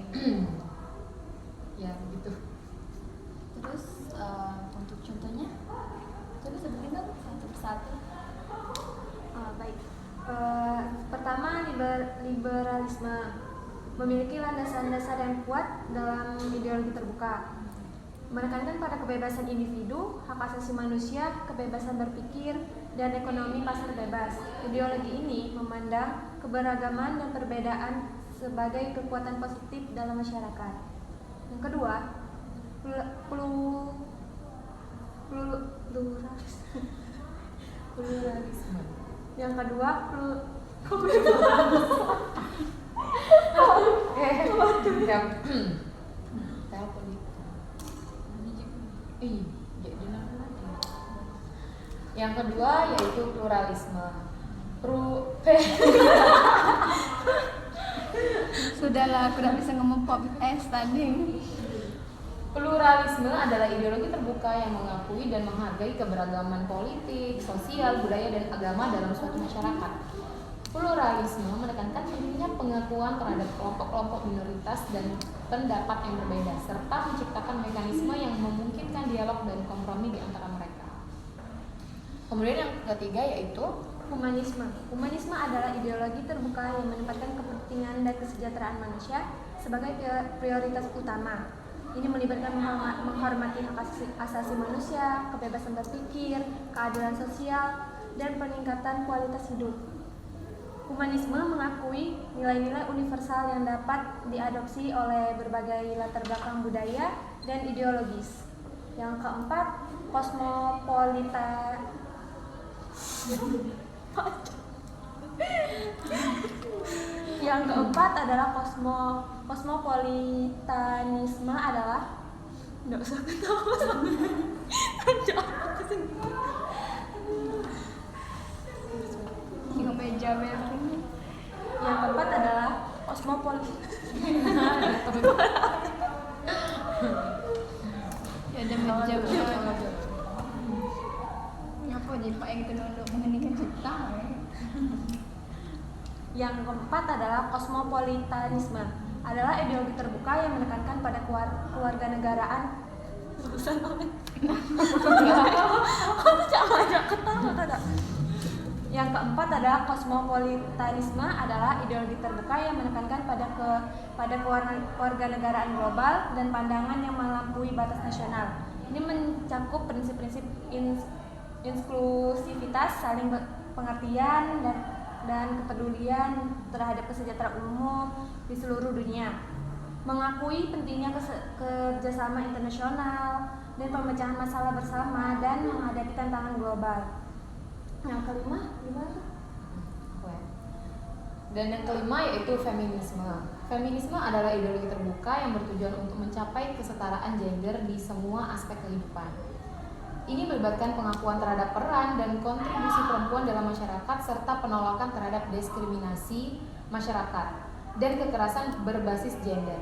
ya begitu. Terus untuk contohnya, coba sebutin dong satu persatu. Baik. Pertama, liberalisme memiliki landasan dasar yang kuat dalam ideologi terbuka, menekankan pada kebebasan individu, hak asasi manusia, kebebasan berpikir, dan ekonomi pasar bebas. Ideologi ini memandang keberagaman dan perbedaan sebagai kekuatan positif dalam masyarakat. Yang kedua, Pluralisme. Yang kedua, Yang kedua yaitu pluralisme. Sudahlah, aku udah bisa ngomong pop tadi. Pluralisme adalah ideologi terbuka yang mengakui dan menghargai keberagaman politik, sosial, budaya, dan agama dalam suatu masyarakat. Pluralisme menekankan pentingnya pengakuan terhadap kelompok-kelompok minoritas dan pendapat yang berbeda, serta menciptakan mekanisme yang memungkinkan dialog dan kompromi di antara mereka. Kemudian yang ketiga yaitu humanisme. Humanisme adalah ideologi terbuka yang menempatkan kepentingan dan kesejahteraan manusia sebagai prioritas utama. Ini melibatkan menghormati hak asasi manusia, kebebasan berpikir, keadilan sosial, dan peningkatan kualitas hidup. Humanisme mengakui nilai-nilai universal yang dapat diadopsi oleh berbagai latar belakang budaya dan ideologis. Yang keempat, Yang keempat adalah kosmopolitanisme adalah nggak usah ketawa Tengok meja ini. Yang keempat adalah Ya ada meja Ngapa Pak yang itu nunduk mengeningkan cipta? Yang keempat adalah kosmopolitanisme, adalah ideologi terbuka yang menekankan pada kewarganegaraan. Yang keempat adalah kosmopolitanisme adalah ideologi terbuka yang menekankan pada kewarganegaraan global dan pandangan yang melampaui batas nasional. Ini mencakup prinsip-prinsip inklusivitas, saling pengertian dan kepedulian terhadap kesejahteraan umum di seluruh dunia, mengakui pentingnya kerjasama internasional dan pemecahan masalah bersama dan menghadapi tantangan global. Yang kelima, gimana? Dan yang kelima yaitu feminisme. Feminisme adalah ideologi terbuka yang bertujuan untuk mencapai kesetaraan gender di semua aspek kehidupan. Ini melibatkan pengakuan terhadap peran dan kontribusi perempuan dalam masyarakat serta penolakan terhadap diskriminasi masyarakat dan kekerasan berbasis gender.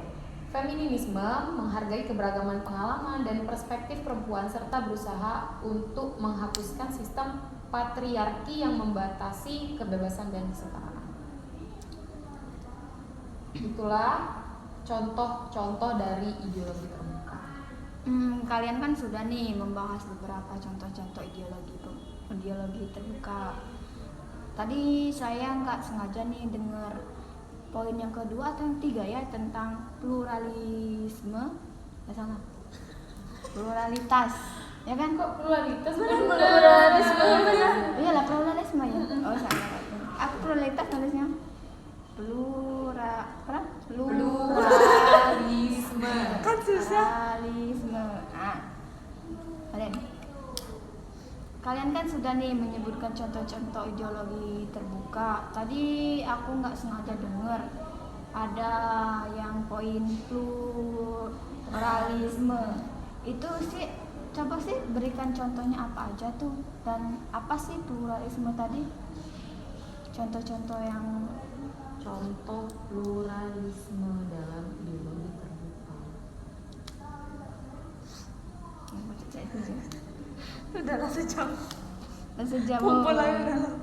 Feminisme menghargai keberagaman pengalaman dan perspektif perempuan serta berusaha untuk menghapuskan sistem patriarki yang membatasi kebebasan dan kesetaraan. Itulah contoh-contoh dari ideologi terbuka. Kalian kan sudah nih membahas beberapa contoh-contoh ideologi terbuka. Tadi saya nggak sengaja nih dengar poin yang kedua atau yang tiga ya tentang pluralisme. Ya salah. Pluralitas. Ya kan? Kok pluralitas? Pluralisme. Iya lah pluralisme ya. Oh salah. Aku pluralitas nulisnya. Pluralisme. Kan susah. Pluralisme. kalian kan sudah nih menyebutkan contoh-contoh ideologi terbuka. Tadi aku nggak sengaja dengar ada yang poin pluralisme. Itu sih, coba sih berikan contohnya apa aja tuh, dan apa sih pluralisme tadi? Contoh-contoh yang Contoh pluralisme dalam ideologi terbuka. Udahlah sejam. sejauh Kumpul aja udah.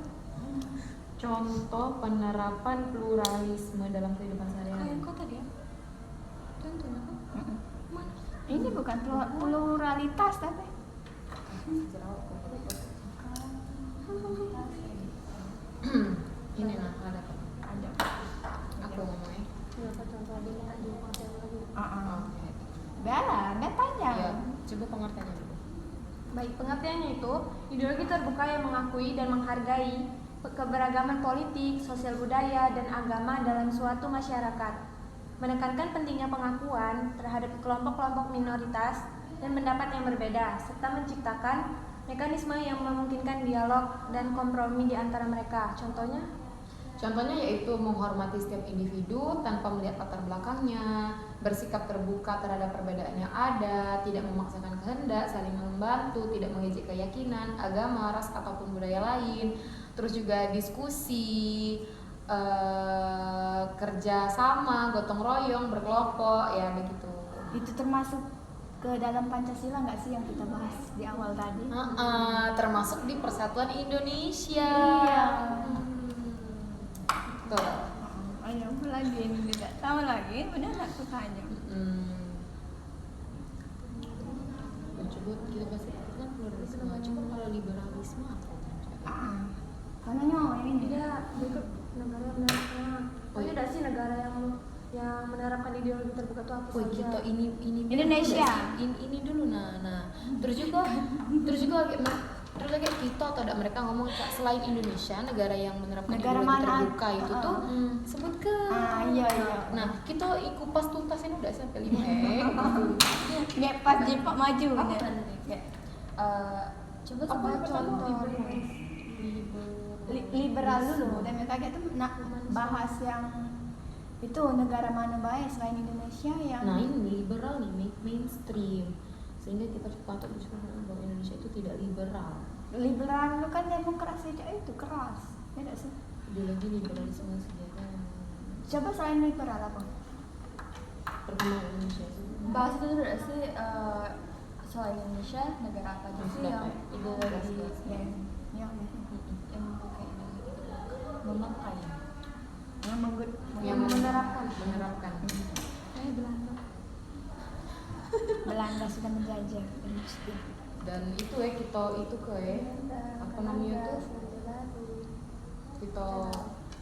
Contoh penerapan pluralisme dalam kehidupan Kayak sehari-hari. kau tadi ya? Contohnya apa? Mana? ini bukan pluralitas tapi Ini nah, ada apa? ada. Aku ngomongnya. Berapa contoh aja yang ada lagi? Oke. Bella, nggak tanya. Ya, coba pengertiannya dulu. Baik, pengertiannya itu ideologi terbuka yang mengakui dan menghargai keberagaman politik, sosial budaya, dan agama dalam suatu masyarakat. Menekankan pentingnya pengakuan terhadap kelompok-kelompok minoritas dan pendapat yang berbeda, serta menciptakan mekanisme yang memungkinkan dialog dan kompromi di antara mereka. Contohnya yaitu menghormati setiap individu tanpa melihat latar belakangnya, bersikap terbuka terhadap perbedaan yang ada, tidak memaksakan kehendak, saling membantu, tidak mengejek keyakinan, agama, ras ataupun budaya lain. Terus juga diskusi, kerja sama, gotong royong, berkelompok, ya begitu. Itu termasuk ke dalam Pancasila nggak sih yang kita bahas di awal tadi? Termasuk di Persatuan Indonesia. Iya. Tuh. Ayo lagi ini tidak sama lagi, udah nggak sukanya. Coba kita kasih kan pluralisme. Coba kalau liberalisme apa? Karena ini Tidak, berikut negara yang menerapkan. Pokoknya ada sih negara yang menerapkan ideologi terbuka itu apa Wih, saja? kita ini Indonesia. ini dulu nah. Terus juga kita atau ada mereka ngomong selain Indonesia negara yang menerapkan Negara ideologi mana? terbuka itu tuh sebutkan. iya. Nah, kita kupas tuntasin udah sampai 5 Nggak pas Jepak maju. Apa ya. tadi? Coba Apa contoh Liberal dulu, dan kaget tuh bahas yang itu negara mana baik selain Indonesia yang Nah, ini liberal nih, mainstream. Sehingga kita patut bersyukur bahwa Indonesia itu tidak liberal. liberal itu kan demokrasi itu keras, ya nggak sih? Ideologi liberalisme sejarah Coba selain liberal apa? perkembangan Indonesia itu. bahas itu dulu sih, selain Indonesia negara apa aja sih yang ideologi Yang yang pakai ideologi terbuka? Memakai. Yang menerapkan. menerapkan. Belanda. Belanda sudah menjajah Indonesia. Dan itu kita itu apa namanya tuh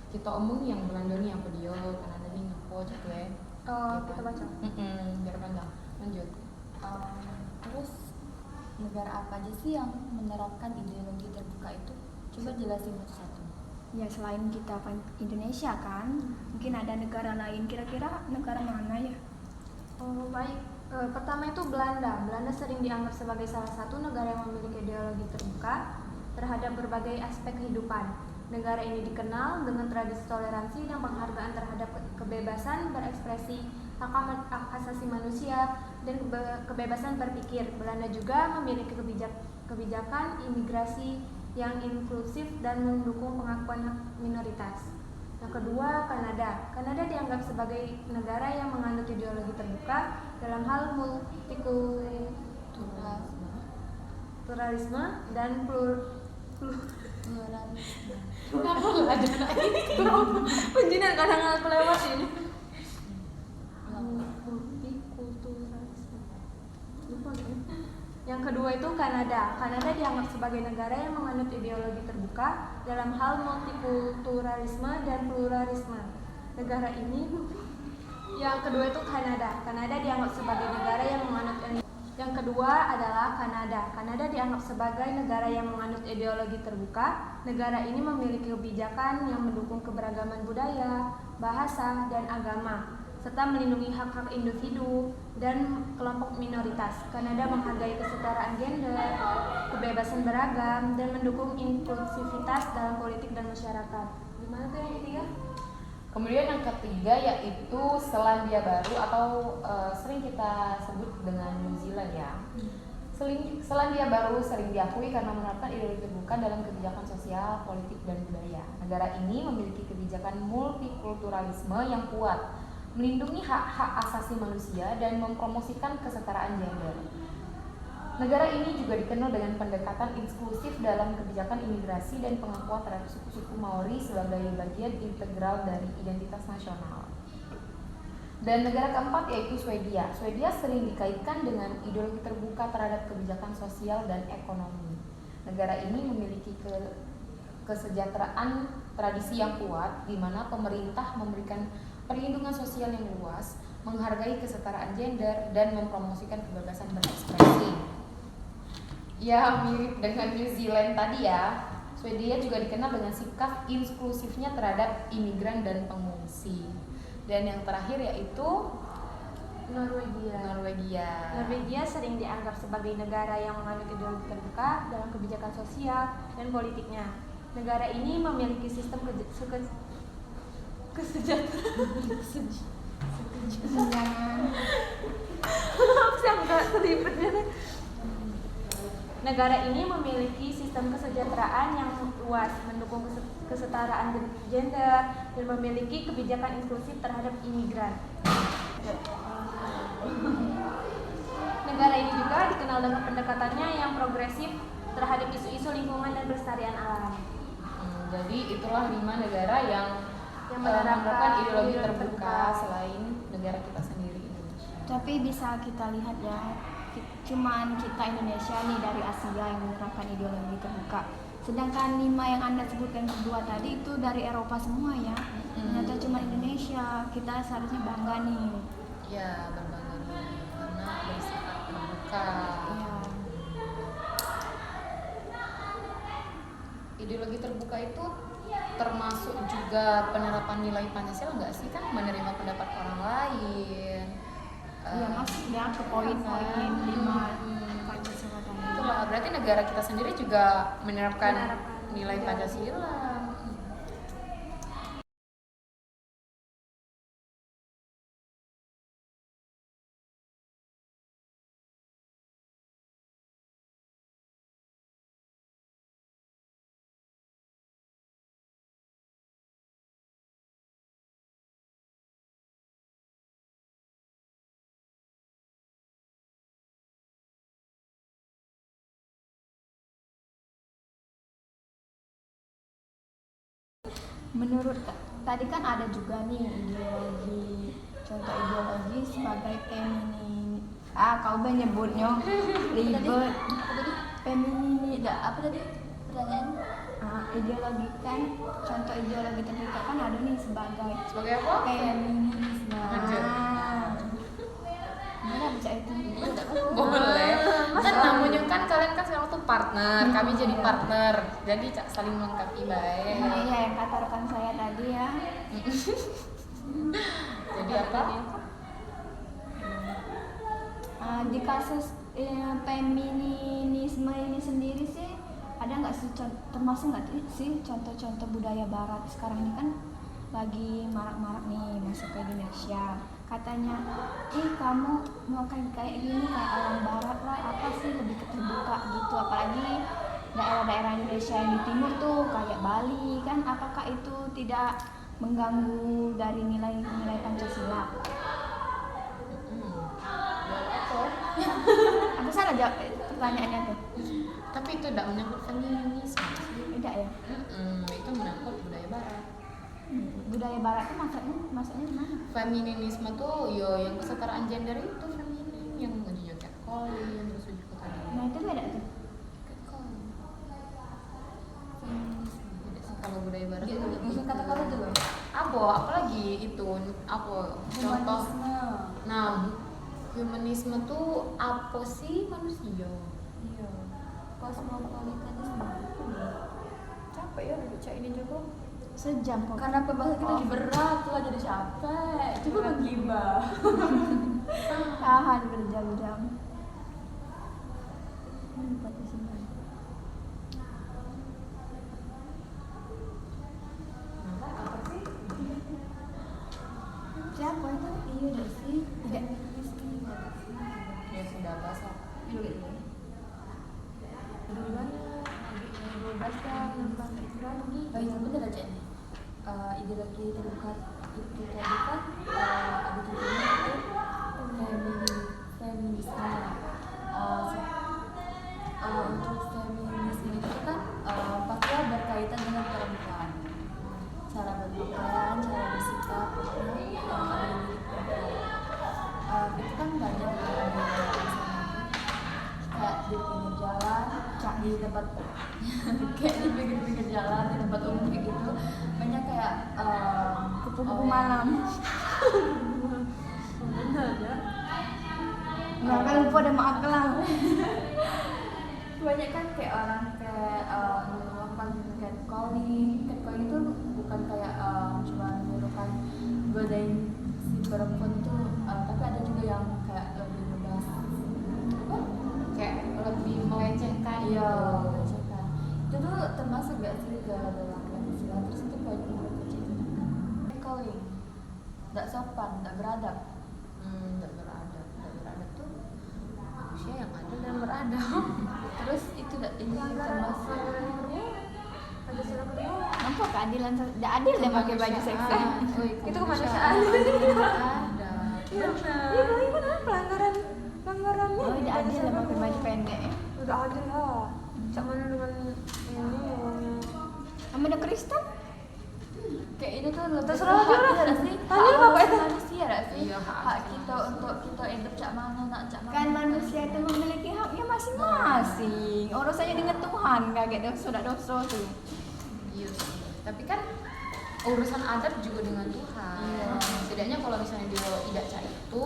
kita omong yang Belanda nih apa dia, Kanada nih apa gitu Kita baca. biar pandang lanjut. Terus negara apa aja sih yang menerapkan ideologi terbuka itu? Coba jelasin satu-satu. Ya selain kita Indonesia kan, mungkin ada negara lain. Kira-kira negara mana ya? Baik. Pertama itu Belanda. Belanda sering dianggap sebagai salah satu negara yang memiliki ideologi terbuka terhadap berbagai aspek kehidupan. Negara ini dikenal dengan tradisi toleransi dan penghargaan terhadap kebebasan berekspresi, hak asasi manusia, dan kebebasan berpikir. Belanda juga memiliki kebijakan imigrasi yang inklusif dan mendukung pengakuan hak minoritas. Yang kedua, Kanada. Kanada dianggap sebagai negara yang menganut ideologi terbuka dalam hal multikulturalisme dan penjinan kadang aku lewat ini. Multikulturalisme. Lupa gitu. Yang kedua itu Kanada. Kanada dianggap sebagai negara yang menganut ideologi terbuka dalam hal multikulturalisme dan pluralisme. Negara ini yang kedua itu Kanada. Kanada dianggap sebagai negara yang menganut. Yang kedua adalah Kanada. Kanada dianggap sebagai negara yang menganut ideologi terbuka. Negara ini memiliki kebijakan yang mendukung keberagaman budaya, bahasa, dan agama. serta melindungi hak-hak individu dan kelompok minoritas. Kanada menghargai kesetaraan gender, kebebasan beragam, dan mendukung inklusivitas dalam politik dan masyarakat. Gimana tuh yang ketiga? Kemudian yang ketiga yaitu Selandia Baru atau sering kita sebut dengan New Zealand ya. Selandia Baru sering diakui karena menerapkan ideologi terbuka dalam kebijakan sosial, politik, dan budaya. Negara ini memiliki kebijakan multikulturalisme yang kuat, melindungi hak-hak asasi manusia, dan mempromosikan kesetaraan gender. Negara ini juga dikenal dengan pendekatan inklusif dalam kebijakan imigrasi dan pengakuan terhadap suku-suku Maori sebagai bagian integral dari identitas nasional. Dan negara keempat yaitu Swedia. Swedia sering dikaitkan dengan ideologi terbuka terhadap kebijakan sosial dan ekonomi. Negara ini memiliki kesejahteraan tradisi yang kuat, di mana pemerintah memberikan perlindungan sosial yang luas, menghargai kesetaraan gender, dan mempromosikan kebebasan berekspresi. Ya, mirip dengan New Zealand tadi ya. Swedia juga dikenal dengan sikap inklusifnya terhadap imigran dan pengungsi. Dan yang terakhir yaitu Norwegia. Norwegia sering dianggap sebagai negara yang menganut ideologi terbuka dalam kebijakan sosial dan politiknya. Negara ini memiliki sistem Negara ini memiliki sistem kesejahteraan yang luas, mendukung kesetaraan gender, dan memiliki kebijakan inklusif terhadap imigran. Negara ini juga dikenal dengan pendekatannya yang progresif terhadap isu-isu lingkungan dan pelestarian alam. Jadi itulah 5 negara yang menerapkan ideologi terbuka selain negara kita sendiri, Indonesia. Tapi bisa kita lihat ya, cuman kita Indonesia nih dari Asia yang menerapkan ideologi terbuka. Sedangkan 5 yang Anda sebutkan berdua tadi itu dari Eropa semua ya. Ternyata cuma Indonesia, kita seharusnya bangga nih. Ya, berbangga nih karena bersifat terbuka. Ya. Ideologi terbuka itu termasuk juga penerapan nilai Pancasila nggak sih, kan menerima pendapat orang lain. Iya, masuk ya ke poin-poin 5 Pancasila tadi. Itulah, berarti negara kita sendiri juga menerapkan nilai Pancasila. Menurut tadi kan ada juga nih ideologi, contoh ideologi sebagai kau menyebutnya ribet apa tadi pertanyaan? Ideologi kan, contoh ideologi terbuka kan ada nih sebagai apa? Feminisme. Mana baca itu? Boleh. Kan namanya kan kalian kan sekarang tuh partner, kami jadi partner, jadi saling melengkapi baik. Iya, yang kata rekan saya tadi ya. Jadi apa? Di kasus feminisme ini sendiri sih ada nggak sih termasuk nggak sih contoh-contoh budaya Barat sekarang ini kan lagi marak-marak nih masuk ke Indonesia, katanya kamu mau kayak gini kayak orang Barat lah, apa sih lebih terbuka gitu, apalagi daerah-daerah Indonesia yang di timur tuh kayak Bali kan, apakah itu tidak mengganggu dari nilai-nilai Pancasila? Apa salah jawab pertanyaannya tuh? Tapi itu tidak menyangkut feminisme sih. Tidak ya? Itu menyangkut budaya Barat. Budaya Barat tuh maksudnya gimana? Feminisme tuh yang kesetaraan gender itu feminin, yang ngejual catcalling terus juga tadi. Nah itu beda tuh. Catcalling. Beda sih kalau budaya Barat. Maksud kata-kata dulu. Apalagi itu contoh. Nah, humanisme tuh apa sih manusia? Iya. Kosmopolitanisme. Capek ya baca ini juga. Sejam kok. Karena pembahasan kita jadi berat, telah jadi capek. Coba menggibah. Tahan berjam-jam. Di sini. Apa sih? Siapa itu? Iya udah sih. Tidak. Ya sudah basah. Iya. Duluan 12 kan tentang ideologi. Oh iya bener aja nih. Ideologi terbuka itu tadi kan ada tujuannya itu feminisme. Untuk feminisme itu kan pasti berkaitan dengan perempuan, cara berpakaian, cara bersikap, itu kan banyak kayak di pinggir jalan, di tempat kayak di pinggir jalan, di tempat umum kayak gitu banyak kayak Kupu-kupu malam. Bener ya. Nggak akan lupa ada maaf lah. banyak kan kayak orang kayak melakukan catcalling itu bukan kayak cuma menyuruhkan godain si perempuan itu, tapi ada juga yang kayak lebih bebas Kayak lebih melecehkan. iya melecehkan. Itu tuh termasuk gak sih ke dalam Pancasila? Terus itu kayak catcalling, nggak sopan, nggak beradab. Nggak beradab. Nggak beradab tuh manusia yang adil dan beradab. Terus itu ini termasuk Pancasila kedua. Nampak keadilan, tidak adil dia pakai baju seksi. Itu kemanusiaan. Ada. Iya bagaimana pelanggarannya? Oh, tidak adil dia pakai baju pendek. Udah adil lah. Cak mana dengan ini orangnya. Namanya Kristen? kayak itu tuh lebih Terserah ke aja hak lah. kita sih, Tanya hak apa asasi itu? manusia gak sih? Iya, hak Hak asasi kita manusia. untuk kita hidup cak mana nak cak mana. Kan manusia itu memiliki haknya masing-masing. Urusannya dengan Tuhan, kaget dosa sudah dosa tuh. Iya sih. Tapi kan urusan adab juga dengan Tuhan. Iya. Setidaknya kalau misalnya dia tidak cah itu,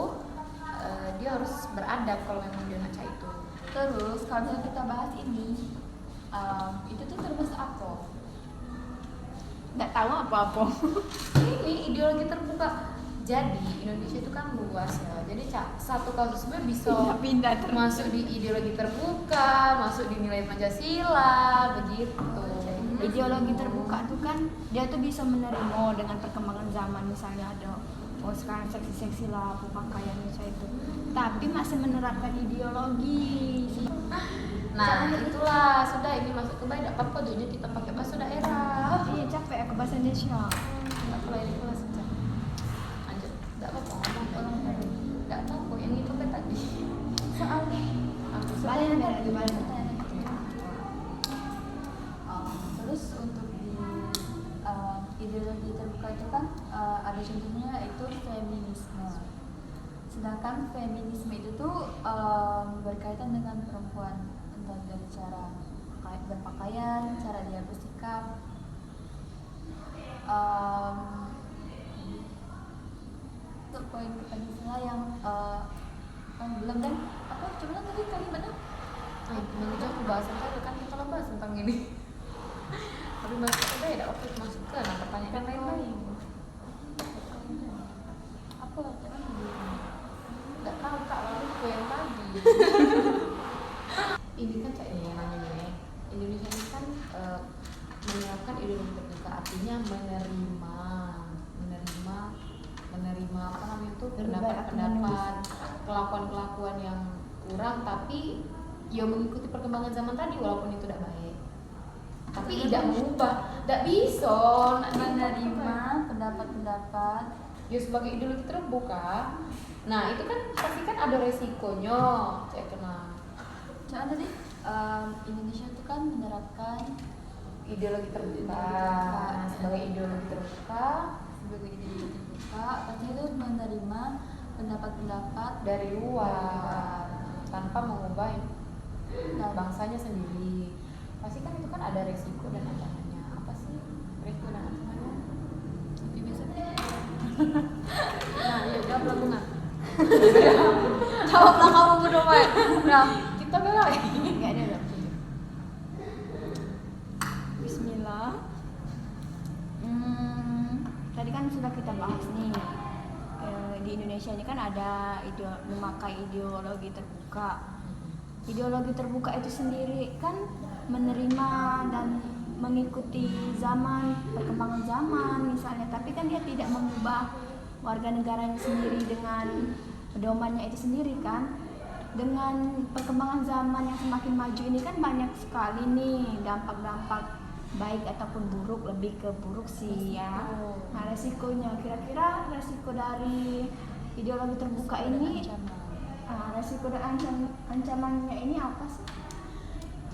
dia harus beradab kalau memang dia nak cah itu. Terus kalau misalnya kita bahas ini, itu tuh termasuk apa? Nggak tahu apa-apa. Ini ideologi terbuka. Jadi Indonesia itu kan luas ya. Jadi satu kasus sebenarnya bisa Pindah terus. masuk di ideologi terbuka, masuk di nilai Pancasila, begitu. Ideologi terbuka tuh kan dia tuh bisa menerima dengan perkembangan zaman, misalnya ada sekarang seksi-seksi lah pakaian misalnya itu, tapi masih menerapkan ideologi. Nah, itulah sudah ini masuk ke baik, tidak apa-apa dulu kita pakai bahasa daerah. Iya, capek aku bahasa Indonesia. Tidak apa ini kelas saja. Lanjut, tidak apa-apa ngomong tadi. Tidak tahu yang itu kan tadi. Soalnya Aku Balik suka. lagi, balik. terus untuk di ideologi terbuka itu kan ada contohnya itu feminisme. Sedangkan feminisme itu tuh berkaitan dengan perempuan, entah dari cara berpakaian, cara dia bersikap. Untuk poin Pancasila yang belum dan apa coba tadi kalimatnya? Nah, menurut aku bahasan tadi kan kita lah bahas tentang ini. Tapi bahasa kita ya oke masuk ke nah pertanyaan yang lain. Apa jangan Nggak tahu kak lalu ke yang tadi. Ini kan kayak yang nanya nih. Indonesia ini kan menerapkan ideologi terbuka, artinya menerima apa namanya itu pendapat-pendapat, kelakuan-kelakuan yang kurang, tapi ya mengikuti perkembangan zaman tadi walaupun itu tidak baik. Tapi tidak mengubah, tidak bisa menerima pendapat-pendapat. Ya sebagai ideologi terbuka. Nah itu kan pasti kan ada resikonya, saya kenal. Soalnya tadi Indonesia itu kan menerapkan Ideologi terbuka. Nah, sebagai ideologi terbuka pasti itu menerima pendapat-pendapat dari luar tanpa mengubah bangsanya sendiri. Pasti kan itu kan ada resiko dan ancamannya. Apa sih resiko dan ancamannya? tapi biasanya Nah, yuk jawablah bunga. jawablah kamu berdua. Nah, Kita bela. Nggak ada dong. Bismillah. Indonesia ini kan ada memakai ideologi terbuka. Ideologi terbuka itu sendiri kan menerima dan mengikuti zaman, perkembangan zaman misalnya, tapi kan dia tidak mengubah warga negaranya sendiri dengan pedomannya itu sendiri kan. Dengan perkembangan zaman yang semakin maju ini kan banyak sekali nih dampak-dampak baik ataupun buruk, lebih ke buruk sih ya. Nah, resikonya, kira-kira resiko dari ideologi terbuka ini, resiko dan ancamannya ini apa sih?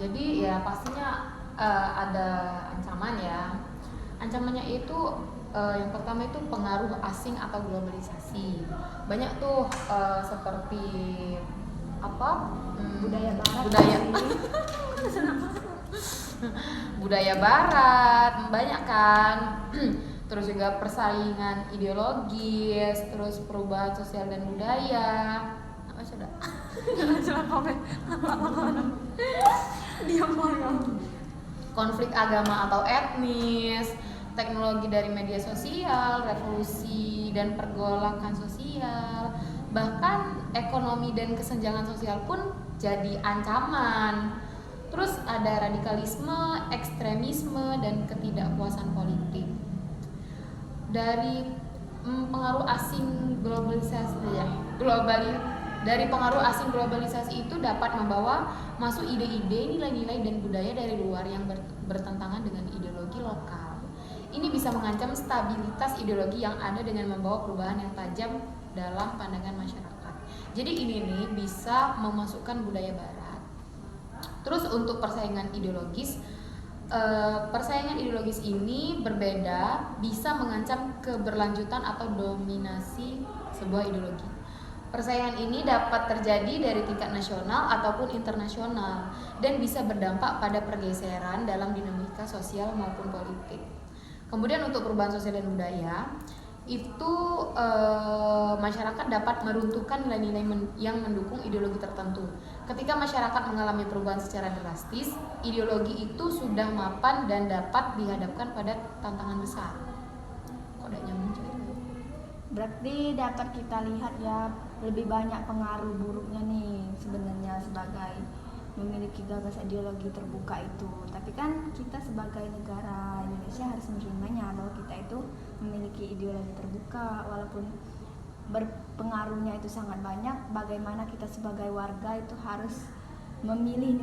Jadi ya pastinya ada ancaman ya. Ancamannya itu yang pertama itu pengaruh asing atau globalisasi. Banyak tuh seperti apa? Budaya barat. Budaya barat banyak kan. Terus juga persaingan ideologis, terus perubahan sosial dan budaya. Apa sudah? Jangan komen. Diam Konflik agama atau etnis, teknologi dari media sosial, revolusi dan pergolakan sosial, bahkan ekonomi dan kesenjangan sosial pun jadi ancaman. Terus ada radikalisme, ekstremisme, dan ketidakpuasan politik. Dari pengaruh asing globalisasi itu dapat membawa masuk ide-ide, nilai-nilai dan budaya dari luar yang bertentangan dengan ideologi lokal. Ini bisa mengancam stabilitas ideologi yang ada dengan membawa perubahan yang tajam dalam pandangan masyarakat. Jadi ini nih bisa memasukkan budaya barat. Terus untuk persaingan ideologis ini berbeda, bisa mengancam keberlanjutan atau dominasi sebuah ideologi. Persaingan ini dapat terjadi dari tingkat nasional ataupun internasional dan bisa berdampak pada pergeseran dalam dinamika sosial maupun politik. Kemudian untuk perubahan sosial dan budaya, itu masyarakat dapat meruntuhkan nilai-nilai yang mendukung ideologi tertentu. Ketika masyarakat mengalami perubahan secara drastis, ideologi itu sudah mapan dan dapat dihadapkan pada tantangan besar. Kok tidak nyambung cerita? Berarti dapat kita lihat ya lebih banyak pengaruh buruknya nih sebenarnya sebagai memiliki gagasan ideologi terbuka itu. Tapi kan kita sebagai negara Indonesia harus menerimanya bahwa kita itu memiliki ideologi terbuka, walaupun berpengaruhnya itu sangat banyak. Bagaimana kita sebagai warga itu harus memilih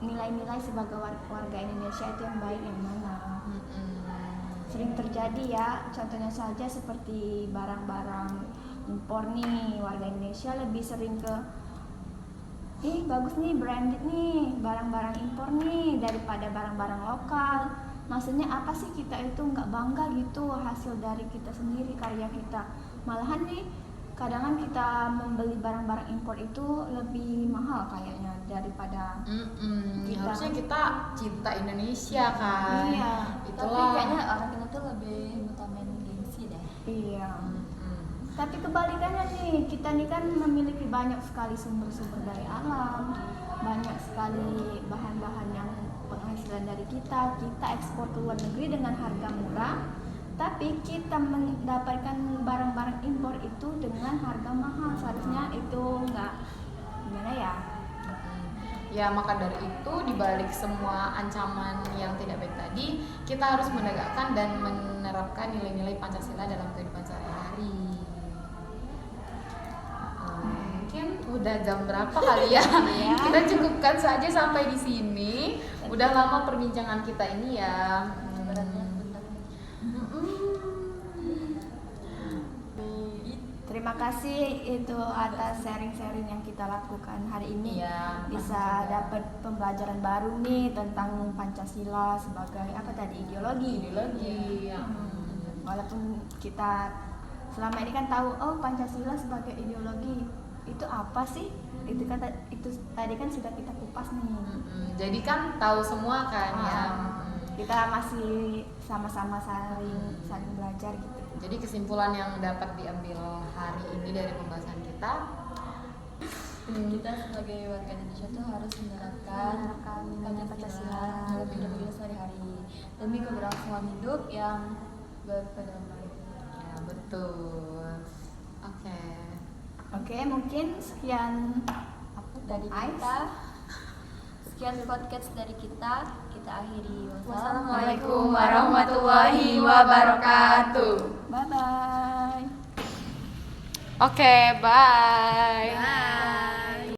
nilai-nilai sebagai warga Indonesia itu yang baik yang mana. Sering terjadi ya, contohnya saja seperti barang-barang impor nih, warga Indonesia lebih sering ke bagus nih, branded nih, barang-barang impor nih daripada barang-barang lokal. Maksudnya apa sih, kita itu nggak bangga gitu hasil dari kita sendiri, karya kita. Malahan nih kadang kita membeli barang-barang impor itu lebih mahal kayaknya daripada kita. Harusnya kita cinta Indonesia kan. Iya. Tapi kayaknya orang kita tuh lebih utamain gengsi deh. Iya. Tapi kebalikannya nih, kita nih kan memiliki banyak sekali sumber-sumber dari alam, banyak sekali bahan-bahan yang penghasilan dari kita ekspor ke luar negeri dengan harga murah, tapi kita mendapatkan barang-barang impor itu dengan harga mahal. Seharusnya itu nggak, gimana ya? Ya, maka dari itu dibalik semua ancaman yang tidak baik tadi, kita harus menegakkan dan menerapkan nilai-nilai Pancasila dalam kehidupan sehari-hari. Mungkin udah jam berapa kali ya? Kita cukupkan saja sampai di sini. Udah lama perbincangan kita ini ya. Terima kasih itu atas sharing-sharing yang kita lakukan hari ini. Ya, bisa dapat pembelajaran baru nih tentang Pancasila sebagai apa tadi, ideologi. Walaupun kita selama ini kan tahu Pancasila sebagai ideologi itu apa sih? Itu tadi kan sudah kita kupas nih. Jadi kan tahu semua kan ya. Kita masih sama-sama saling belajar gitu. Jadi kesimpulan yang dapat diambil hari ini dari pembahasan kita, kita sebagai warga Indonesia tuh harus menerapkan Pancasila dalam hidup kita sehari-hari demi keberlangsungan hidup yang berkedaulatan. ya betul. Oke. Oke, mungkin sekian Dari kita, sekian podcast dari kita akhiri. Wassalamualaikum warahmatullahi wabarakatuh. Bye bye. Oke, bye. Bye.